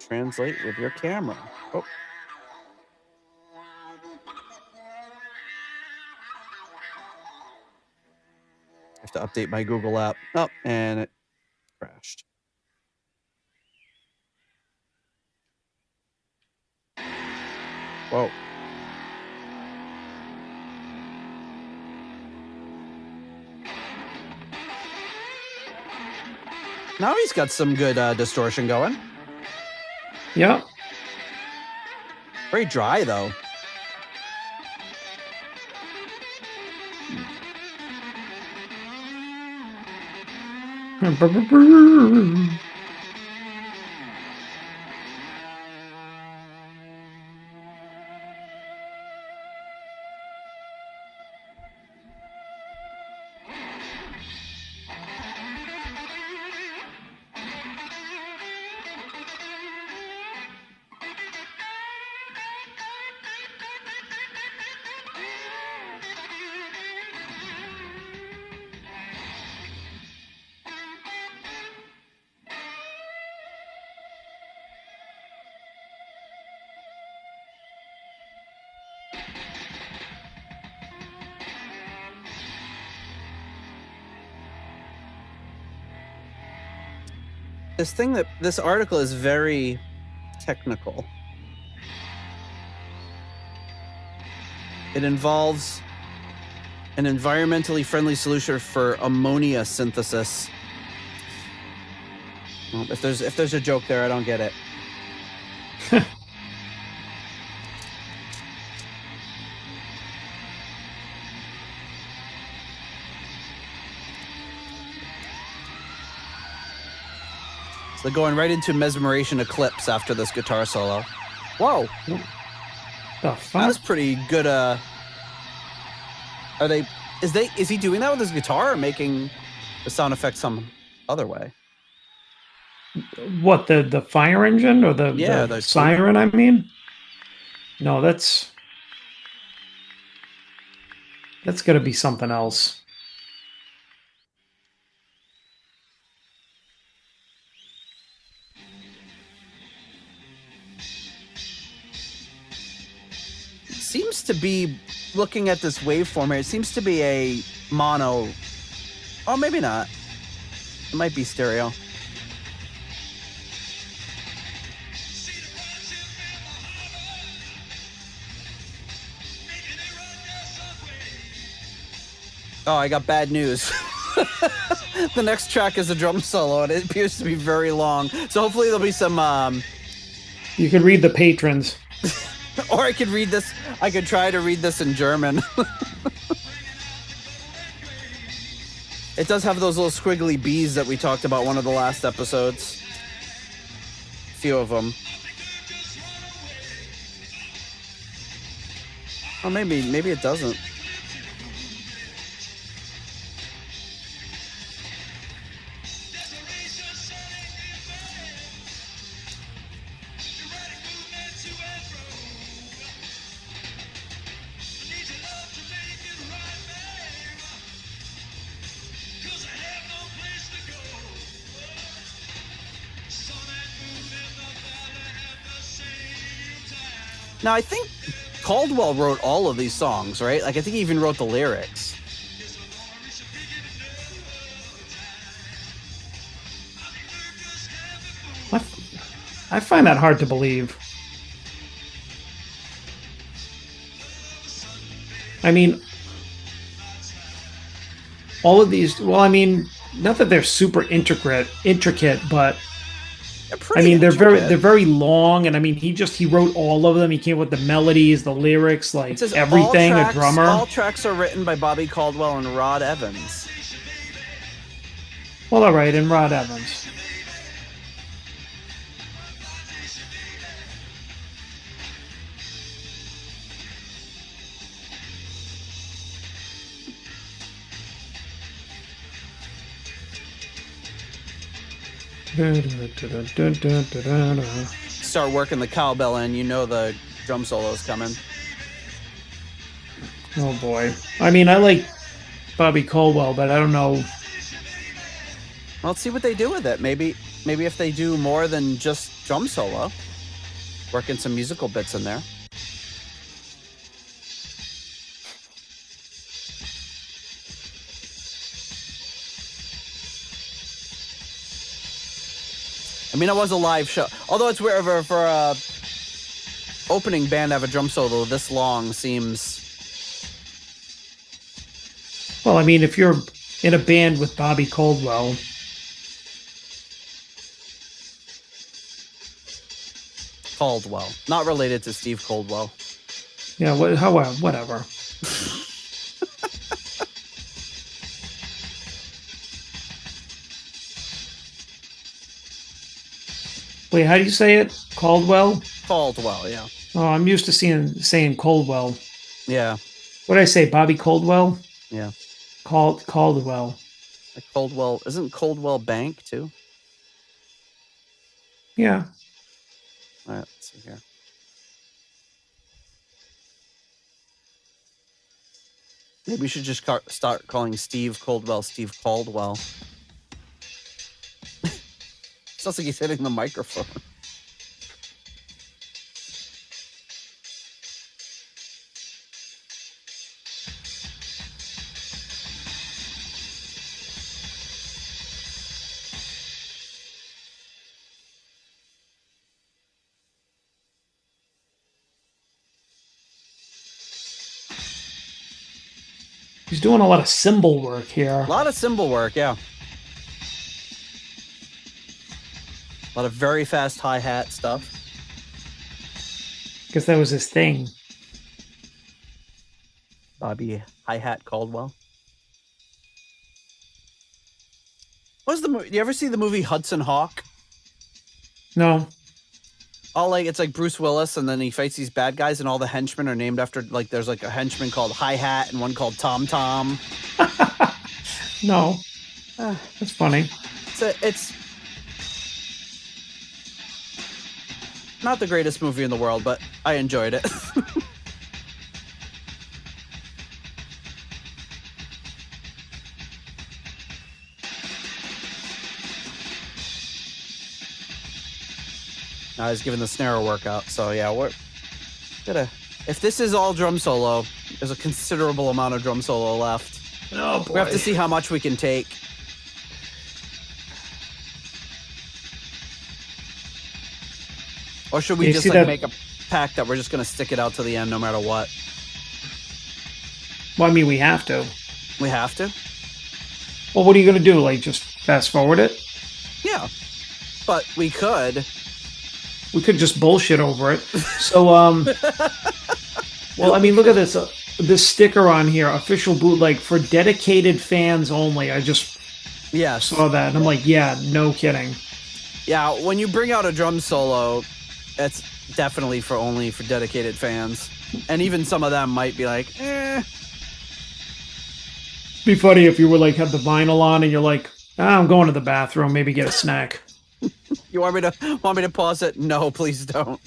Translate with your camera. Oh. I have to update my Google app. Oh, and it crashed. Whoa. Now he's got some good distortion going. Yeah. Very dry, though. This article is very technical. It involves an environmentally friendly solution for ammonia synthesis. Well, if there's a joke there, I don't get it. So they're going right into Mesmeration Eclipse after this guitar solo. Whoa, The that fuck? was pretty good. Is he doing that with his guitar or making the sound effect some other way? What, the fire engine or the Yeah, the the siren? I mean, no, that's got to be something else. Seems to be, looking at this waveform here, it seems to be a mono. Oh, maybe not. It might be stereo. Oh, I got bad news. The next track is a drum solo, and it appears to be very long. So hopefully there'll be some, You can read the patrons. or I could read this. I could try to read this in German. It does have those little squiggly bees that we talked about one of the last episodes. A few of them. Or maybe it doesn't. Now, I think Caldwell wrote all of these songs, right? Like, I think he even wrote the lyrics. I find that hard to believe. I mean, all of these, well, I mean, not that they're super intricate, but I mean, they're very long, and I mean, he wrote all of them. He came up with the melodies, the lyrics, like It says everything. all A drummer. All tracks are written by Bobby Caldwell and Rod Evans. Well, all right, and Rod Evans. Start working the cowbell in, you know the drum solo's coming. Oh boy. I mean, I like Bobby Caldwell, but I don't know. Well, let's see what they do with it. Maybe if they do more than just drum solo, working some musical bits in there. I mean, it was a live show. Although it's weird for a opening band to have a drum solo this long seems... Well, I mean, if you're in a band with Bobby Caldwell, Caldwell, not related to Steve Caldwell. yeah, whatever. Wait, how do you say it? Caldwell? Caldwell, yeah. Oh, I'm used to saying Caldwell. Yeah, What did I say? Bobby Caldwell? yeah. Caldwell. Like Caldwell, isn't Caldwell Bank too? Yeah. All right, let's see here. Maybe we should just start calling Steve Caldwell Steve Caldwell. Sounds like he's hitting the microphone. He's doing a lot of cymbal work here. A lot of cymbal work, yeah. A lot of very fast hi-hat stuff. Because that was his thing. Bobby Hi-Hat Caldwell. What was the movie? You ever see the movie Hudson Hawk? No. All like it's like Bruce Willis, and then he fights these bad guys, and all the henchmen are named after like there's like a henchman called Hi Hat and one called Tom Tom. No. That's funny. It's not the greatest movie in the world, but I enjoyed it. I was giving the snare a workout, so yeah, we're gonna. If this is all drum solo, there's a considerable amount of drum solo left. Oh boy. We have to see how much we can take. Or should we You just see like that- make a pact that we're just gonna stick it out to the end no matter what? Well, I mean, we have to. We have to? Well, what are you going to do? Like, just fast forward it? Yeah. But we could. We could just bullshit over it. So, well, I mean, look at this. This sticker on here, official bootleg for dedicated fans only. I just Yes. saw that, and I'm like, yeah, no kidding. Yeah, when you bring out a drum solo, it's definitely only for dedicated fans. And even some of them might be like, eh. Be funny if you were like, had the vinyl on and you're like, I'm going to the bathroom, maybe get a snack. You want me to pause it? No, please don't.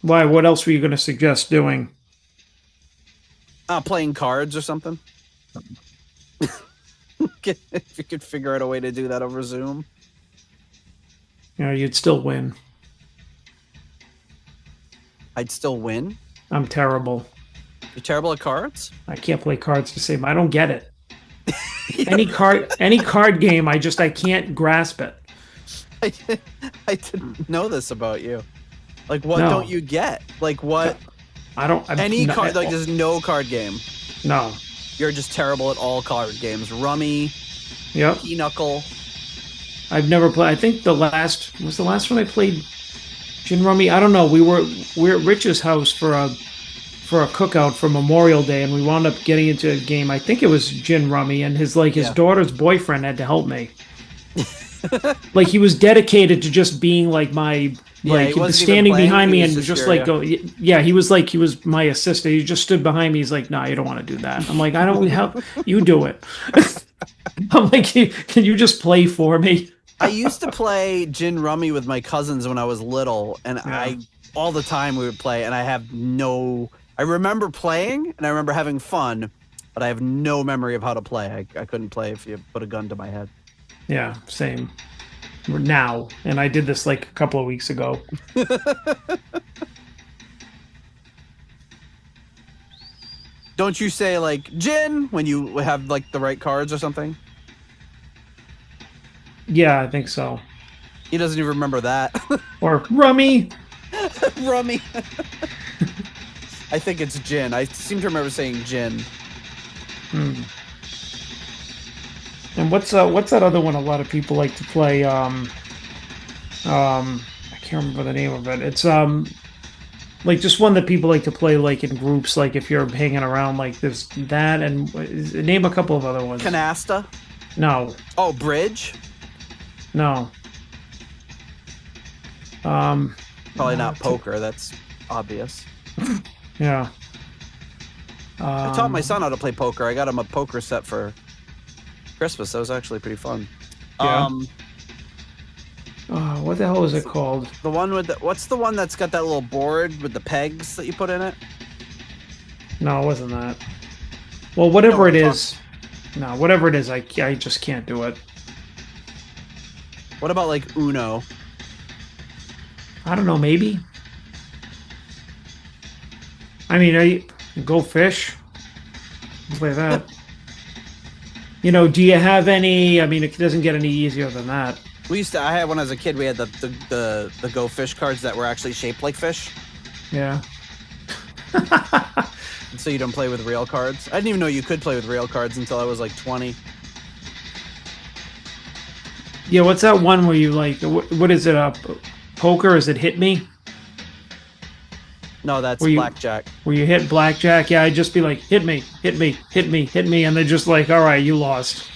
Why? What else were you going to suggest doing? Playing cards or something. If you could figure out a way to do that over Zoom. You know, you'd still win. I'd still win. I'm terrible. You're terrible at cards? I can't play cards the same. I don't get it. Any card game, I can't grasp it. I didn't know this about you. Like, what No. don't you get? Like, what? Any no, card? Like, there's no card game. No. You're just terrible at all card games. Rummy, Yep. Pinochle. I've never played. I think the last one I played Gin Rummy. I don't know. We're at Rich's house for a cookout for Memorial Day, and we wound up getting into a game. I think it was Gin Rummy, and his Yeah. daughter's boyfriend had to help me. Like, he was dedicated to just being like my Yeah, like he he was wasn't even standing playing, behind he me was and just just your- like go yeah, he was my assistant. He just stood behind me. He's like, "No, you don't want to do that." I'm like, "I don't help you do it." I'm like, "Can you just play for me?" I used to play Gin Rummy with my cousins when I was little, and Yeah. all the time we would play, and I remember playing, and I remember having fun, but I have no memory of how to play. I couldn't play if you put a gun to my head. Yeah, same. Now, and I did this like a couple of weeks ago. Don't you say like Gin when you have like the right cards or something? Yeah, I think so. He doesn't even remember that. Or Rummy. Rummy. I think it's Gin. I seem to remember saying Gin. And what's that other one a lot of people like to play? I can't remember the name of it. It's like just one that people like to play like in groups, like if you're hanging around, like there's that, and name a couple of other ones. Canasta. No, Oh, Bridge. no. Probably not poker. That's obvious. Yeah. I taught my son how to play poker. I got him a poker set for Christmas. That was actually pretty fun. Yeah. What the hell is it called? The one with what's the one that's got that little board with the pegs that you put in it? No, it wasn't that. Well, whatever No, it it's is. No, whatever it is, I just can't do it. What about like Uno? I don't know, maybe. I mean, go fish. Play that. You know, do you have any? I mean, it doesn't get any easier than that. I had when I was a kid. We had the Go Fish cards that were actually shaped like fish, Yeah. so you don't play with real cards. I didn't even know you could play with real cards until I was like 20. Yeah, what's that one where you like? What is it? Poker? Is it Hit Me? No, that's Were you- blackjack. Where you hit blackjack? Yeah, I'd just be like, hit me, hit me, hit me, hit me, and they're just like, all right, you lost.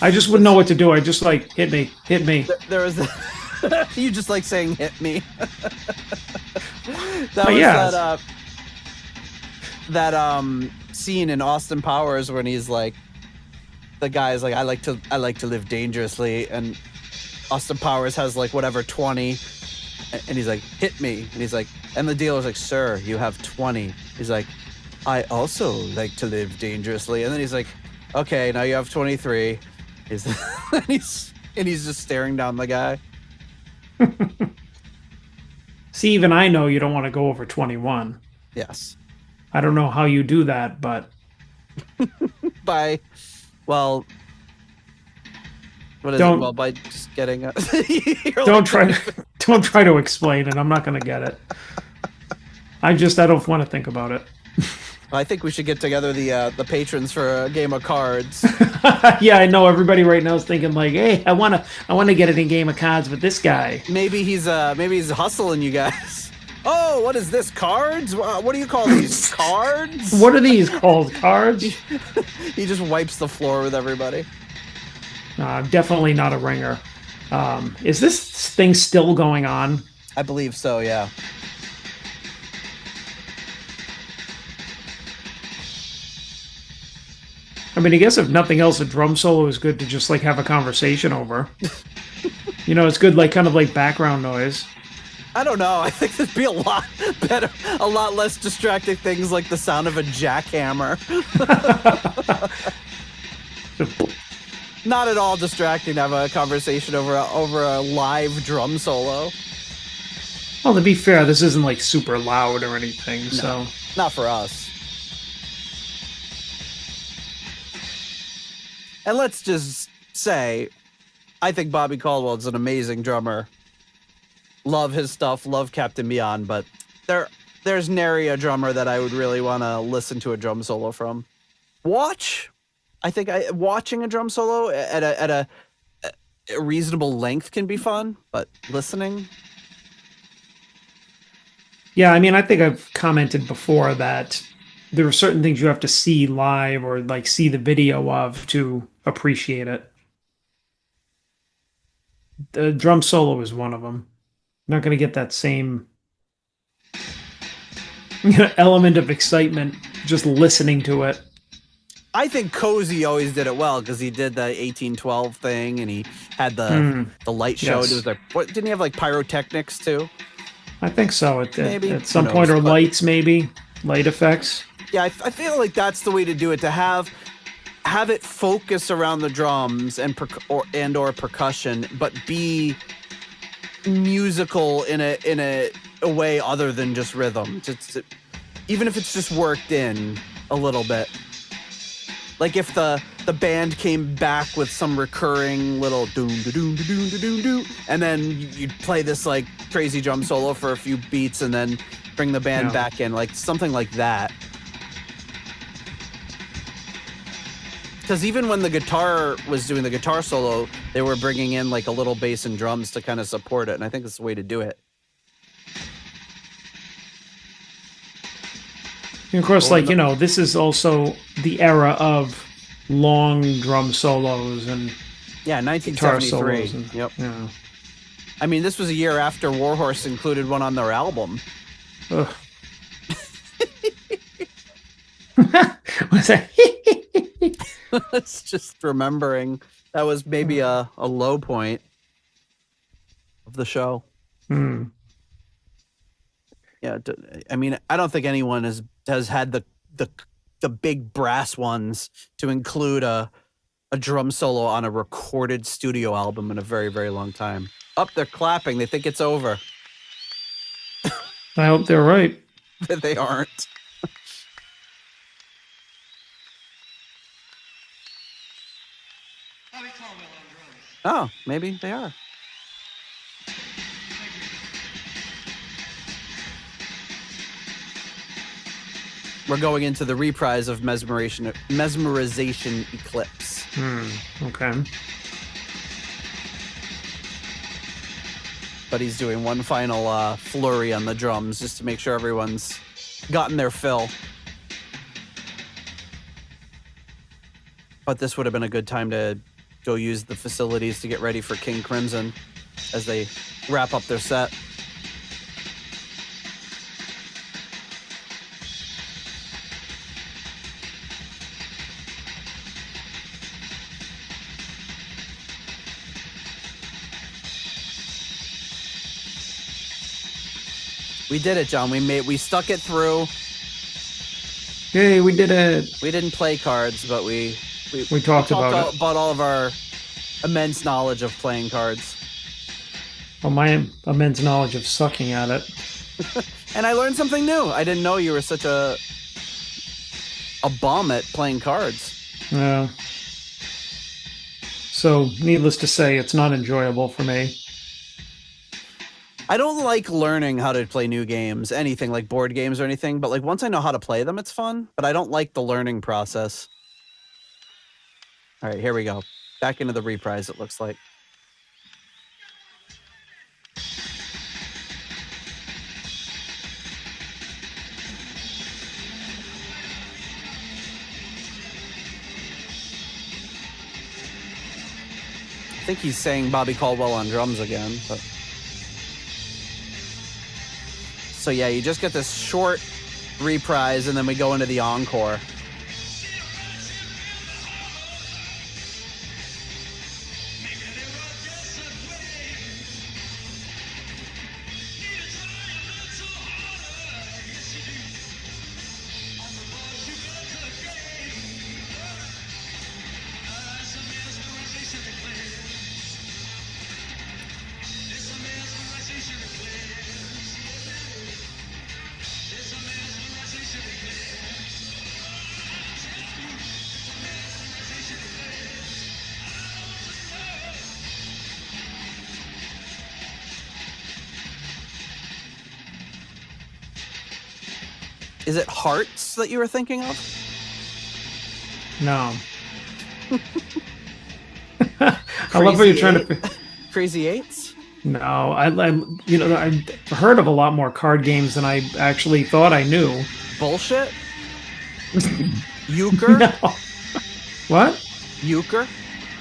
I just wouldn't know what to do. I just like hit me. There was you just like saying "hit me." That But was yeah, that scene in Austin Powers when he's like, the guy's like, I like to live dangerously, and Austin Powers has like whatever 20, and he's like, hit me, and he's like, and the dealer's like, sir, you have 20. He's like, I also like to live dangerously, and then he's like, okay, now you have 23. And he's just staring down the guy. see, even I know you don't want to go over 21. Yes. I don't know how you do that, but By, well, what is Don't- it? Well, by just getting a, don't try to explain it. I'm not going to get it. I don't want to think about it. I think we should get together the patrons for a game of cards. Yeah, I know everybody right now is thinking like, "Hey, I want to get in a game of cards with this guy." Maybe he's hustling you guys. Oh, what is this? Cards? What do you call these? Cards? What are these called? Cards? He just wipes the floor with everybody. Definitely not a ringer. Is this thing still going on? I believe so, yeah. I mean, I guess if nothing else, a drum solo is good to just like have a conversation over. It's good, like kind of like background noise. I don't know. I think there'd be a lot better, a lot less distracting things like the sound of a jackhammer. Not at all distracting to have a conversation over a live drum solo. Well, to be fair, this isn't like super loud or anything, so Not for us. And let's just say, I think Bobby Caldwell's an amazing drummer. Love his stuff, love Captain Beyond, but there's nary a drummer that I would really want to listen to a drum solo from. Watching a drum solo at a reasonable length can be fun, but listening, yeah. I mean, I think I've commented before that there are certain things you have to see live or like see the video of to appreciate it. The drum solo is one of them. Not going to get that same element of excitement just listening to it. I think Cozy always did it well because he did the 1812 thing and he had the light show. Yes. It was like, what, didn't he have like pyrotechnics too? I think so. Maybe. At some Who point, knows, or but- lights, maybe light effects. Yeah, I feel like that's the way to do it. To have it focus around the drums and or percussion, but be musical in a way other than just rhythm. Even if it's just worked in a little bit. Like if the band came back with some recurring little doom da doom da doom da doom doo, and then you'd play this like crazy drum solo for a few beats, and then bring the band back in, like something like that. Because even when the guitar was doing the guitar solo, they were bringing in like a little bass and drums to kind of support it, and I think that's the way to do it. And of course, this is also the era of long drum solos and Yeah, guitar 1973. solos. And, Yep. Yeah. I mean, this was a year after Warhorse included one on their album. Ugh. What's that? It's just remembering that was maybe a low point of the show. Yeah, I mean, I don't think anyone has had the big brass ones to include a drum solo on a recorded studio album in a very, very long time. Up, they're clapping. They think it's over. I hope they're right. They aren't. Bobby Caldwell on drums. Oh, maybe they are. We're going into the reprise of Mesmerization Eclipse. Okay. But he's doing one final flurry on the drums just to make sure everyone's gotten their fill. But this would have been a good time to go use the facilities to get ready for King Crimson as they wrap up their set. We did it, John. We stuck it through. Yay, we did it. We didn't play cards, but we talked about it. About all of our immense knowledge of playing cards. Well, my immense knowledge of sucking at it. And I learned something new. I didn't know you were such a bum at playing cards. Yeah. So, needless to say, it's not enjoyable for me. I don't like learning how to play new games, anything like board games or anything, but like once I know how to play them, it's fun, but I don't like the learning process. All right, here we go. Back into the reprise, it looks like. I think he's saying Bobby Caldwell on drums again, but... So yeah, you just get this short reprise and then we go into the encore. Is it Hearts that you were thinking of? No. I love what you're trying to... Crazy Eights? No, I've heard of a lot more card games than I actually thought I knew. Bullshit? Euchre? No. What? Euchre?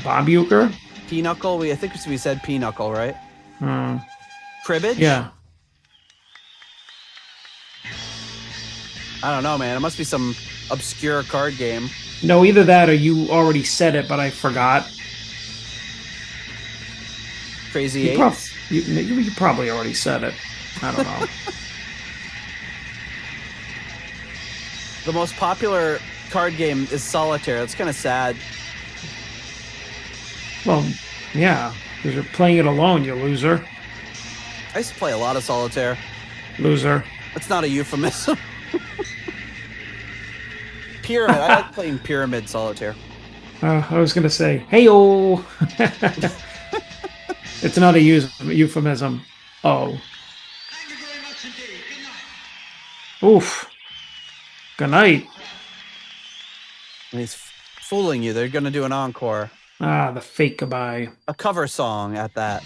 Bob Euchre? Pinochle? I think we said Pinochle, right? Cribbage? Yeah. I don't know, man. It must be some obscure card game. No, either that or you already said it, but I forgot. Crazy Eights? You probably already said it. I don't know. The most popular card game is Solitaire. That's kind of sad. Well, yeah, because you're playing it alone, you loser. I used to play a lot of Solitaire. Loser. That's not a euphemism. Pyramid. I like playing Pyramid Solitaire. I was going to say, hey-oh. It's not a euphemism. Oh. Thank you very much indeed. Good night. Oof. Good night. And he's fooling you. They're going to do an encore. Ah, the fake goodbye. A cover song at that.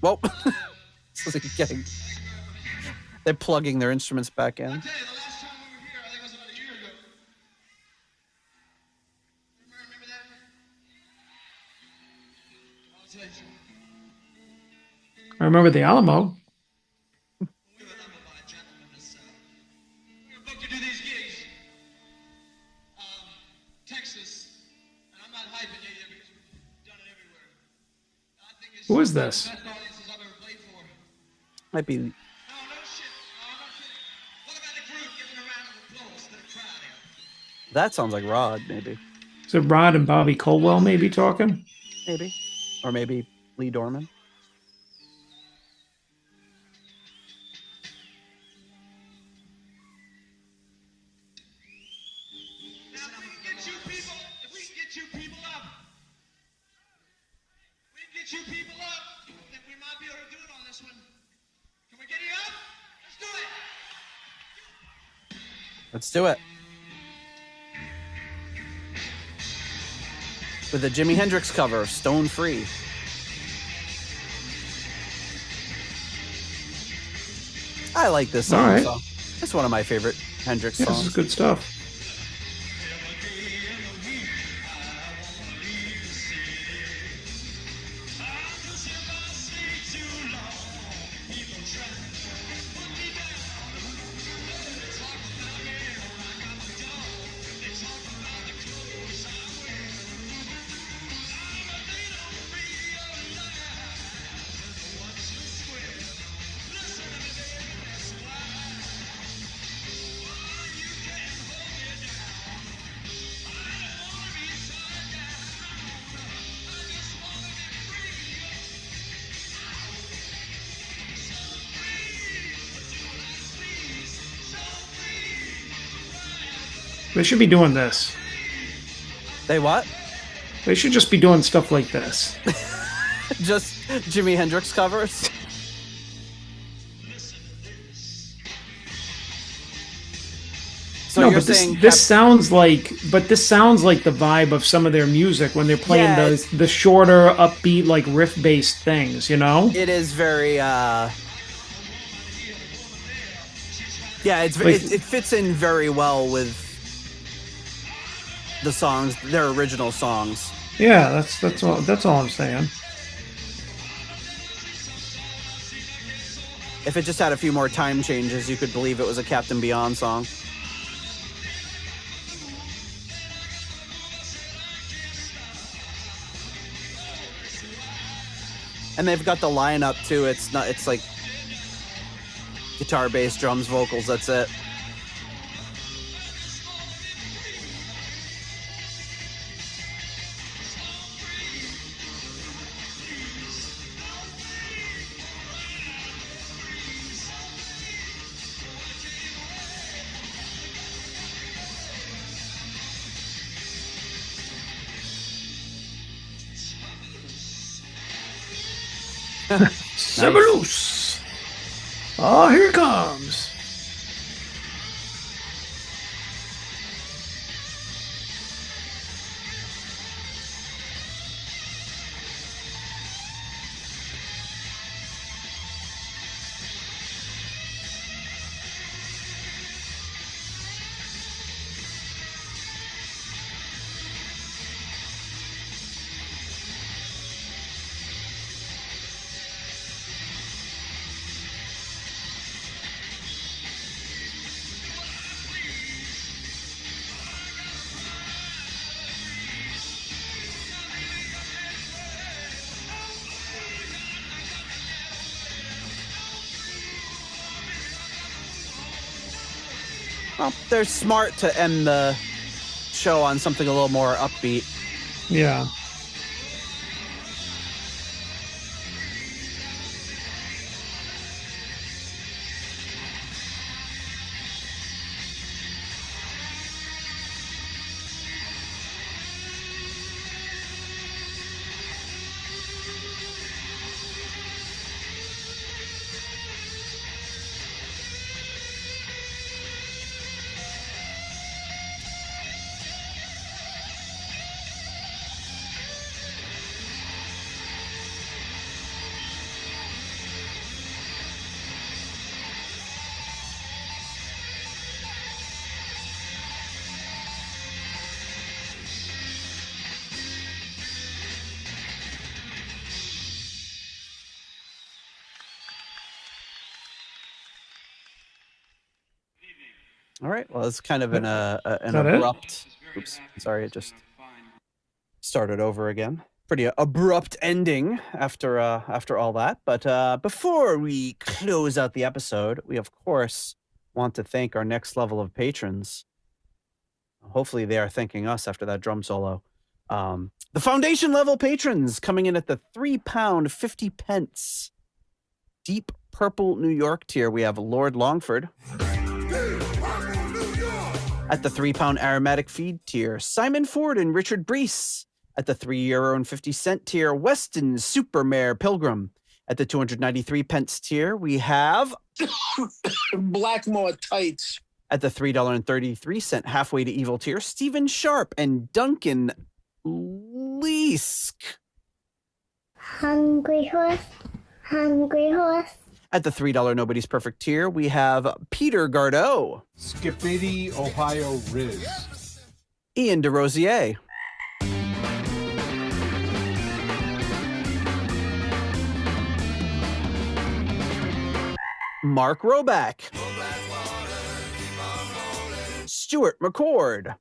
Well, they're plugging their instruments back in. I'll tell you, the last time we were here, I think it was about a year ago. Remember that? I'll tell you something. I remember the Alamo. We were numbered by a gentleman that's we were booked to do these gigs. Texas. And I'm not hyping you here because we've done it everywhere. I think it's Who is this? the best audiences I've ever played for. Might be. No, no shit. No, I'm not kidding. What about the group giving a round of applause to the crowd here? That sounds like Rod, maybe. Is it Rod and Bobby Colwell maybe talking? Maybe. Or maybe Lee Dorman. Now, if we can get you people, if we can get you people up, then we might be able to do it on this one. Can we get you up? Let's do it. Let's do it. With a Jimi Hendrix cover of Stone Free. I like this song. All right. So it's one of my favorite Hendrix Yeah, songs. this is good stuff. They should be doing this. They what? They should just be doing stuff like this. Just Jimi Hendrix covers? So No, you're but saying this sounds like the vibe of some of their music when they're playing Yeah, the shorter, upbeat, like riff based things, you know? it is very yeah, it fits in very well with the songs, their original songs. Yeah, that's all I'm saying. If it just had a few more time changes, you could believe it was a Captain Beyond song. And they've got the lineup too. It's like guitar, bass, drums, vocals, that's it. Sebulus! Oh, here it comes. Well, they're smart to end the show on something a little more upbeat. Yeah. All right. Well, it's kind of an that it? abrupt. Oops. Sorry, it just started over again. Pretty abrupt ending after all that. But before we close out the episode, we of course want to thank our next level of patrons. Hopefully, they are thanking us after that drum solo. The foundation level patrons coming in at the £3.50 Deep Purple New York tier. We have Lord Longford. At the £3 aromatic feed tier, Simon Ford and Richard Brees. At the €3.50 tier, Weston Supermare Pilgrim. At the 293 pence tier, we have Blackmore Tights. at the $3.33 halfway to evil tier, Stephen Sharp and Duncan Leask. Hungry horse, hungry horse. At the $3 Nobody's Perfect tier, we have Peter Gardeau, Skippity, Ohio Riz. Ian DeRosier, Mark Roback, Stuart McCord,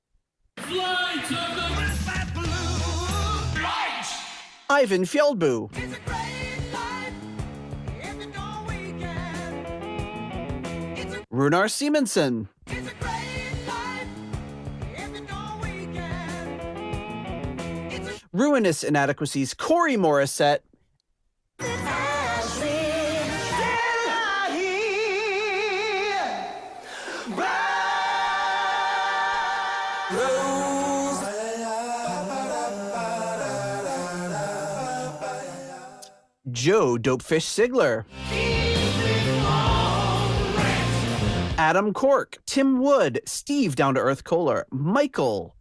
Ivan Fjeldbu, It's a great life if you know weekend. Runar Simonsen, It's a great life if you know weekend. It's a Ruinous Inadequacies, Corey Morissette, Joe Dopefish Sigler, Adam Cork, Tim Wood, Steve Down to Earth Kohler, Michael,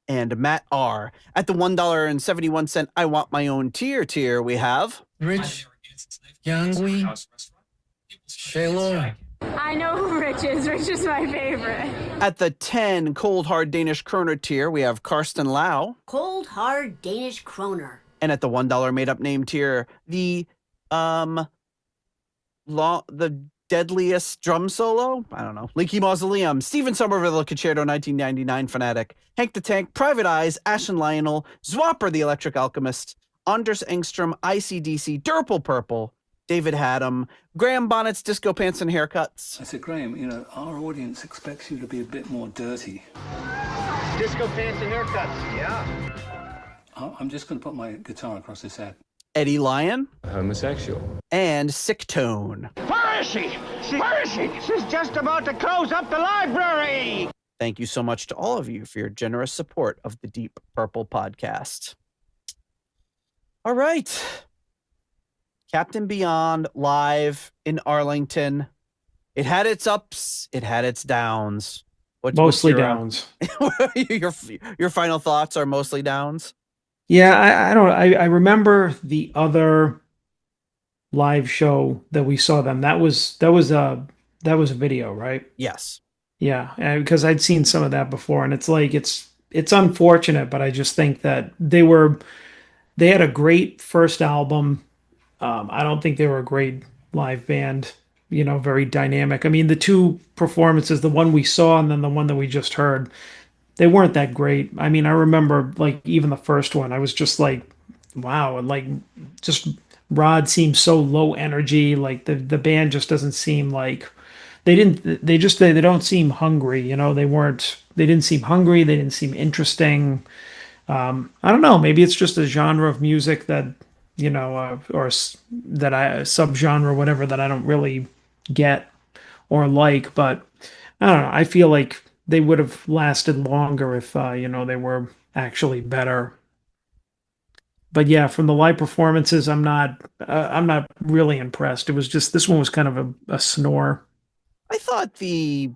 and Matt R. At the $1.71 I Want My Own tier, we have Rich, Yangui, Shaylor. I know who Rich is. Rich is my favorite. at the 10 Cold Hard Danish Kroner tier, we have Karsten Lau. Cold hard Danish kroner. And at the $1 made up name tier, the deadliest drum solo, I don't know, Leaky Mausoleum, Stephen Somerville Concerto 1999 Fanatic, Hank the Tank, Private Eyes, Ashen Lionel, Zwapper the Electric Alchemist, Anders Engstrom, ICDC, Durple Purple, David Haddam, Graham Bonnet's Disco Pants and Haircuts. I said, Graham, our audience expects you to be a bit more dirty. Disco Pants and Haircuts, yeah. I'm just going to put my guitar across his head. Eddie Lyon. Homosexual. And Sick Tone. Where is she? Where is she? She's just about to close up the library. Thank you so much to all of you for your generous support of the Deep Purple podcast. All right. Captain Beyond live in Arlington. It had its ups. It had its downs. Mostly downs. Your final thoughts are mostly downs? Yeah, I remember the other live show that we saw them. That was a video, right? Yes. Yeah, because I'd seen some of that before, and it's like it's unfortunate, but I just think that they had a great first album. I don't think they were a great live band, very dynamic. I mean, the two performances, the one we saw and then the one that we just heard, they weren't that great. I mean, I remember like even the first one, I was just like, wow. And like, just Rod seems so low energy. Like the band just doesn't seem like they don't seem hungry. They didn't seem hungry. They didn't seem interesting. I don't know. Maybe it's just a genre of music that, or that a subgenre, whatever, that I don't really get or like, but I don't know. I feel like they would have lasted longer if, they were actually better. But yeah, from the live performances, I'm not really impressed. It was just, this one was kind of a snore. I thought the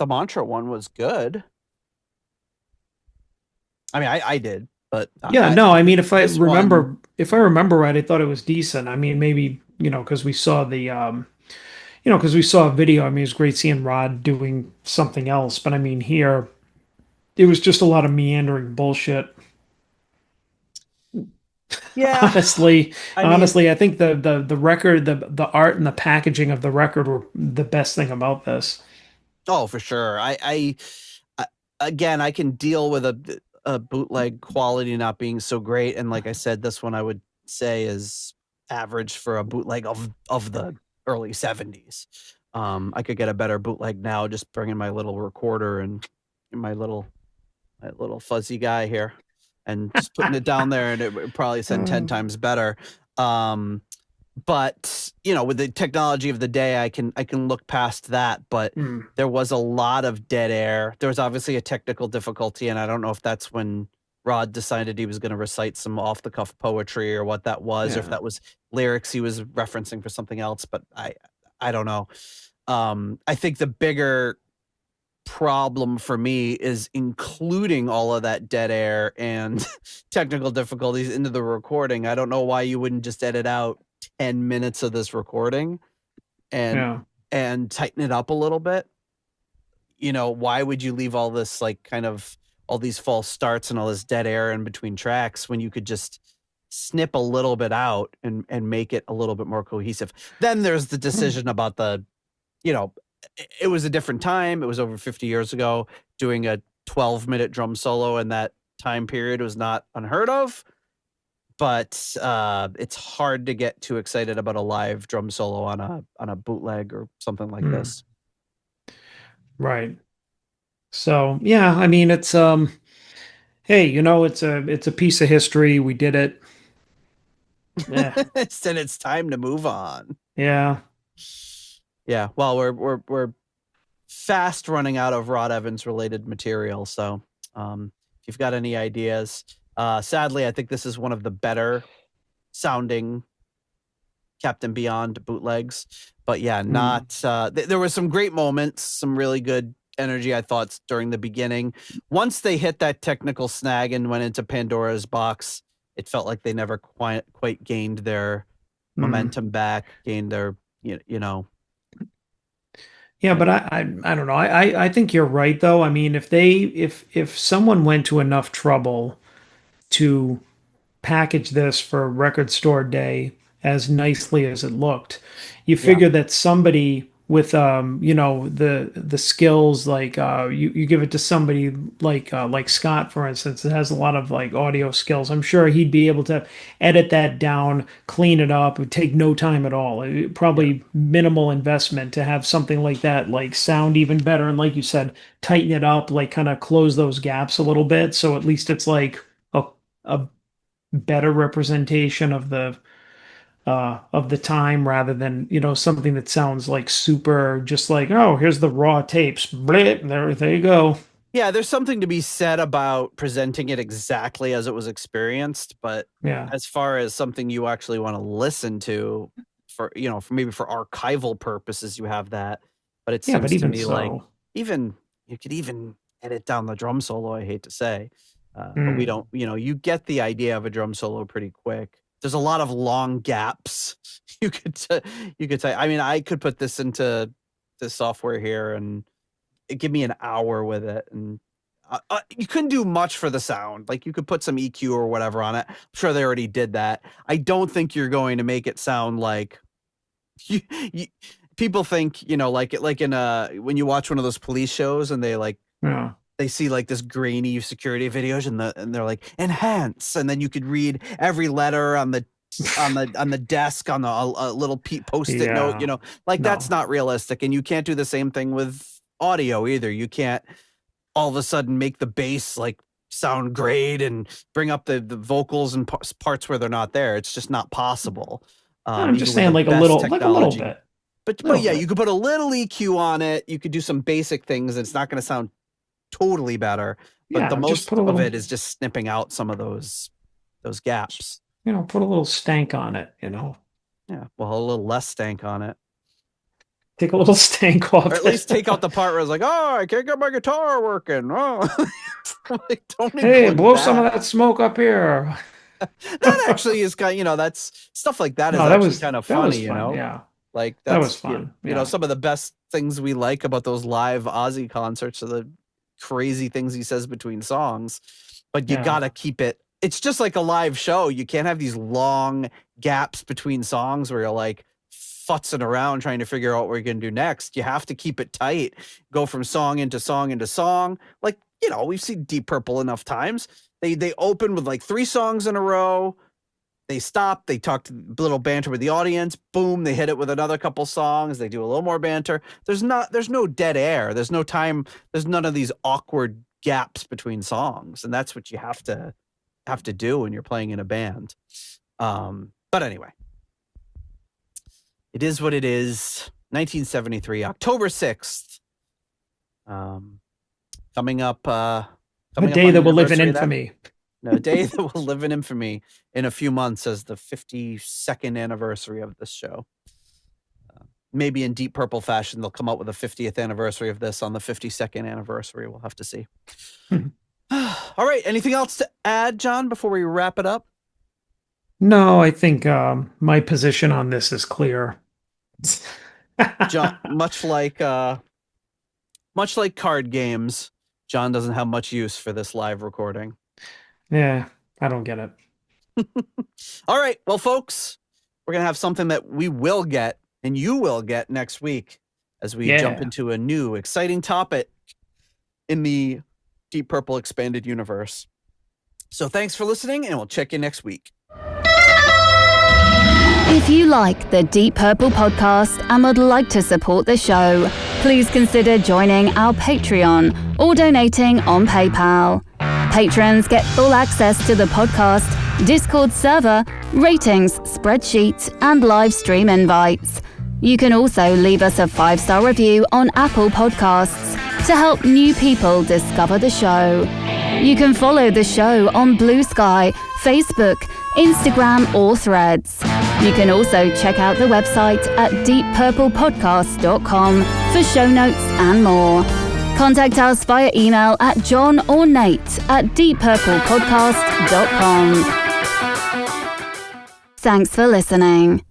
Mantra one was good. I mean, I did, but if I remember right, I thought it was decent. I mean, maybe, because we saw because we saw a video. I mean, it was great seeing Rod doing something else, but I mean, here, it was just a lot of meandering bullshit. Yeah. Honestly, I think the record, the art and the packaging of the record were the best thing about this. Oh, for sure. I again, I can deal with a bootleg quality not being so great, and like I said, this one I would say is average for a bootleg of the early 70s. I could get a better bootleg now, just bringing my little recorder and my little fuzzy guy here and just putting it down there, and it would probably sound 10 times better. But with the technology of the day, I can look past that. But there was a lot of dead air. There was obviously a technical difficulty, and I don't know if that's when Rod decided he was going to recite some off the cuff poetry or what that was, or if that was lyrics he was referencing for something else. But I don't know. I think the bigger problem for me is including all of that dead air and technical difficulties into the recording. I don't know why you wouldn't just edit out 10 minutes of this recording and tighten it up a little bit. Why would you leave all this like kind of all these false starts and all this dead air in between tracks when you could just snip a little bit out and make it a little bit more cohesive? Then there's the decision about it was a different time. It was over 50 years ago. Doing a 12-minute drum solo in that time period was not unheard of. But it's hard to get too excited about a live drum solo on a bootleg or something like this. Right. So yeah, I mean, it's hey, it's a piece of history. We did it. Yeah. Then it's time to move on. Yeah. Yeah. Well, we're fast running out of Rod Evans related material. So if you've got any ideas. Sadly, I think this is one of the better sounding Captain Beyond bootlegs. But yeah, not there were some great moments, some really good energy, I thought, during the beginning. Once they hit that technical snag and went into Pandora's box, it felt like they never quite gained their momentum back, gained their, you know. Yeah, but I don't know. I think you're right though. I mean, if someone went to enough trouble to package this for Record Store Day as nicely as it looked, you figure that somebody with the skills, like you give it to somebody like Scott, for instance, that has a lot of like audio skills. I'm sure he'd be able to edit that down, clean it up. It would take no time at all. Probably minimal investment to have something like that like sound even better, and like you said, tighten it up, like kind of close those gaps a little bit, so at least it's like a better representation of the time, rather than something that sounds like super, just like, oh, here's the raw tapes, blip, there you go. Yeah, there's something to be said about presenting it exactly as it was experienced, but as far as something you actually want to listen to for archival purposes, you have that. But it seems to me like even you could even edit down the drum solo, I hate to say. But we don't, you get the idea of a drum solo pretty quick. There's a lot of long gaps. You could say, I mean, I could put this into the software here and give me an hour with it. And you couldn't do much for the sound. Like you could put some EQ or whatever on it. I'm sure they already did that. I don't think you're going to make it sound like people think, like in when you watch one of those police shows and they they see like this grainy security videos and they're like enhance, and then you could read every letter on the desk on a little post-it note, that's not realistic. And you can't do the same thing with audio either. You can't all of a sudden make the bass like sound great and bring up the vocals and parts where they're not there. It's just not possible. I'm just saying like a little bit. But yeah, you could put a little EQ on it. You could do some basic things. It's not going to sound totally better, but the most of it is just snipping out some of those gaps. Put a little stank on it. Yeah, well, a little less stank on it. Take a little stank off. Or at least take out the part where it's like, oh, I can't get my guitar working. Oh, hey, blow some of that smoke up here. That actually is kind of, that's stuff like that is kind of funny, Yeah. Like that was fun. Some of the best things we like about those live Ozzy concerts are the crazy things he says between songs, but you gotta keep it. It's just like a live show. You can't have these long gaps between songs where you're like futzing around trying to figure out what you're gonna do next. You have to keep it tight, go from song into song into song. Like, we've seen Deep Purple enough times. They open with like 3 songs in a row. They stop, they talk a little banter with the audience, boom, they hit it with another couple songs, they do a little more banter. There's no dead air, there's no time, there's none of these awkward gaps between songs, and that's what you have to do when you're playing in a band. But anyway, it is what it is. 1973, October 6th. Coming up a day that will live in infamy. A day that will live in infamy in a few months as the 52nd anniversary of this show. Maybe in Deep Purple fashion, they'll come out with a 50th anniversary of this on the 52nd anniversary. We'll have to see. All right. Anything else to add, John, before we wrap it up? No, I think my position on this is clear. John, much like card games, John doesn't have much use for this live recording. Yeah, I don't get it. All right. Well, folks, we're going to have something that we will get and you will get next week as we jump into a new exciting topic in the Deep Purple expanded universe. So thanks for listening, and we'll check you next week. If you like the Deep Purple podcast and would like to support the show, please consider joining our Patreon or donating on PayPal. Patrons get full access to the podcast, Discord server, ratings, spreadsheets, and live stream invites. You can also leave us a 5-star review on Apple Podcasts to help new people discover the show. You can follow the show on Blue Sky, Facebook, Instagram, or Threads. You can also check out the website at deeppurplepodcast.com for show notes and more. Contact us via email at johnornate@deeppurplepodcast.com. Thanks for listening.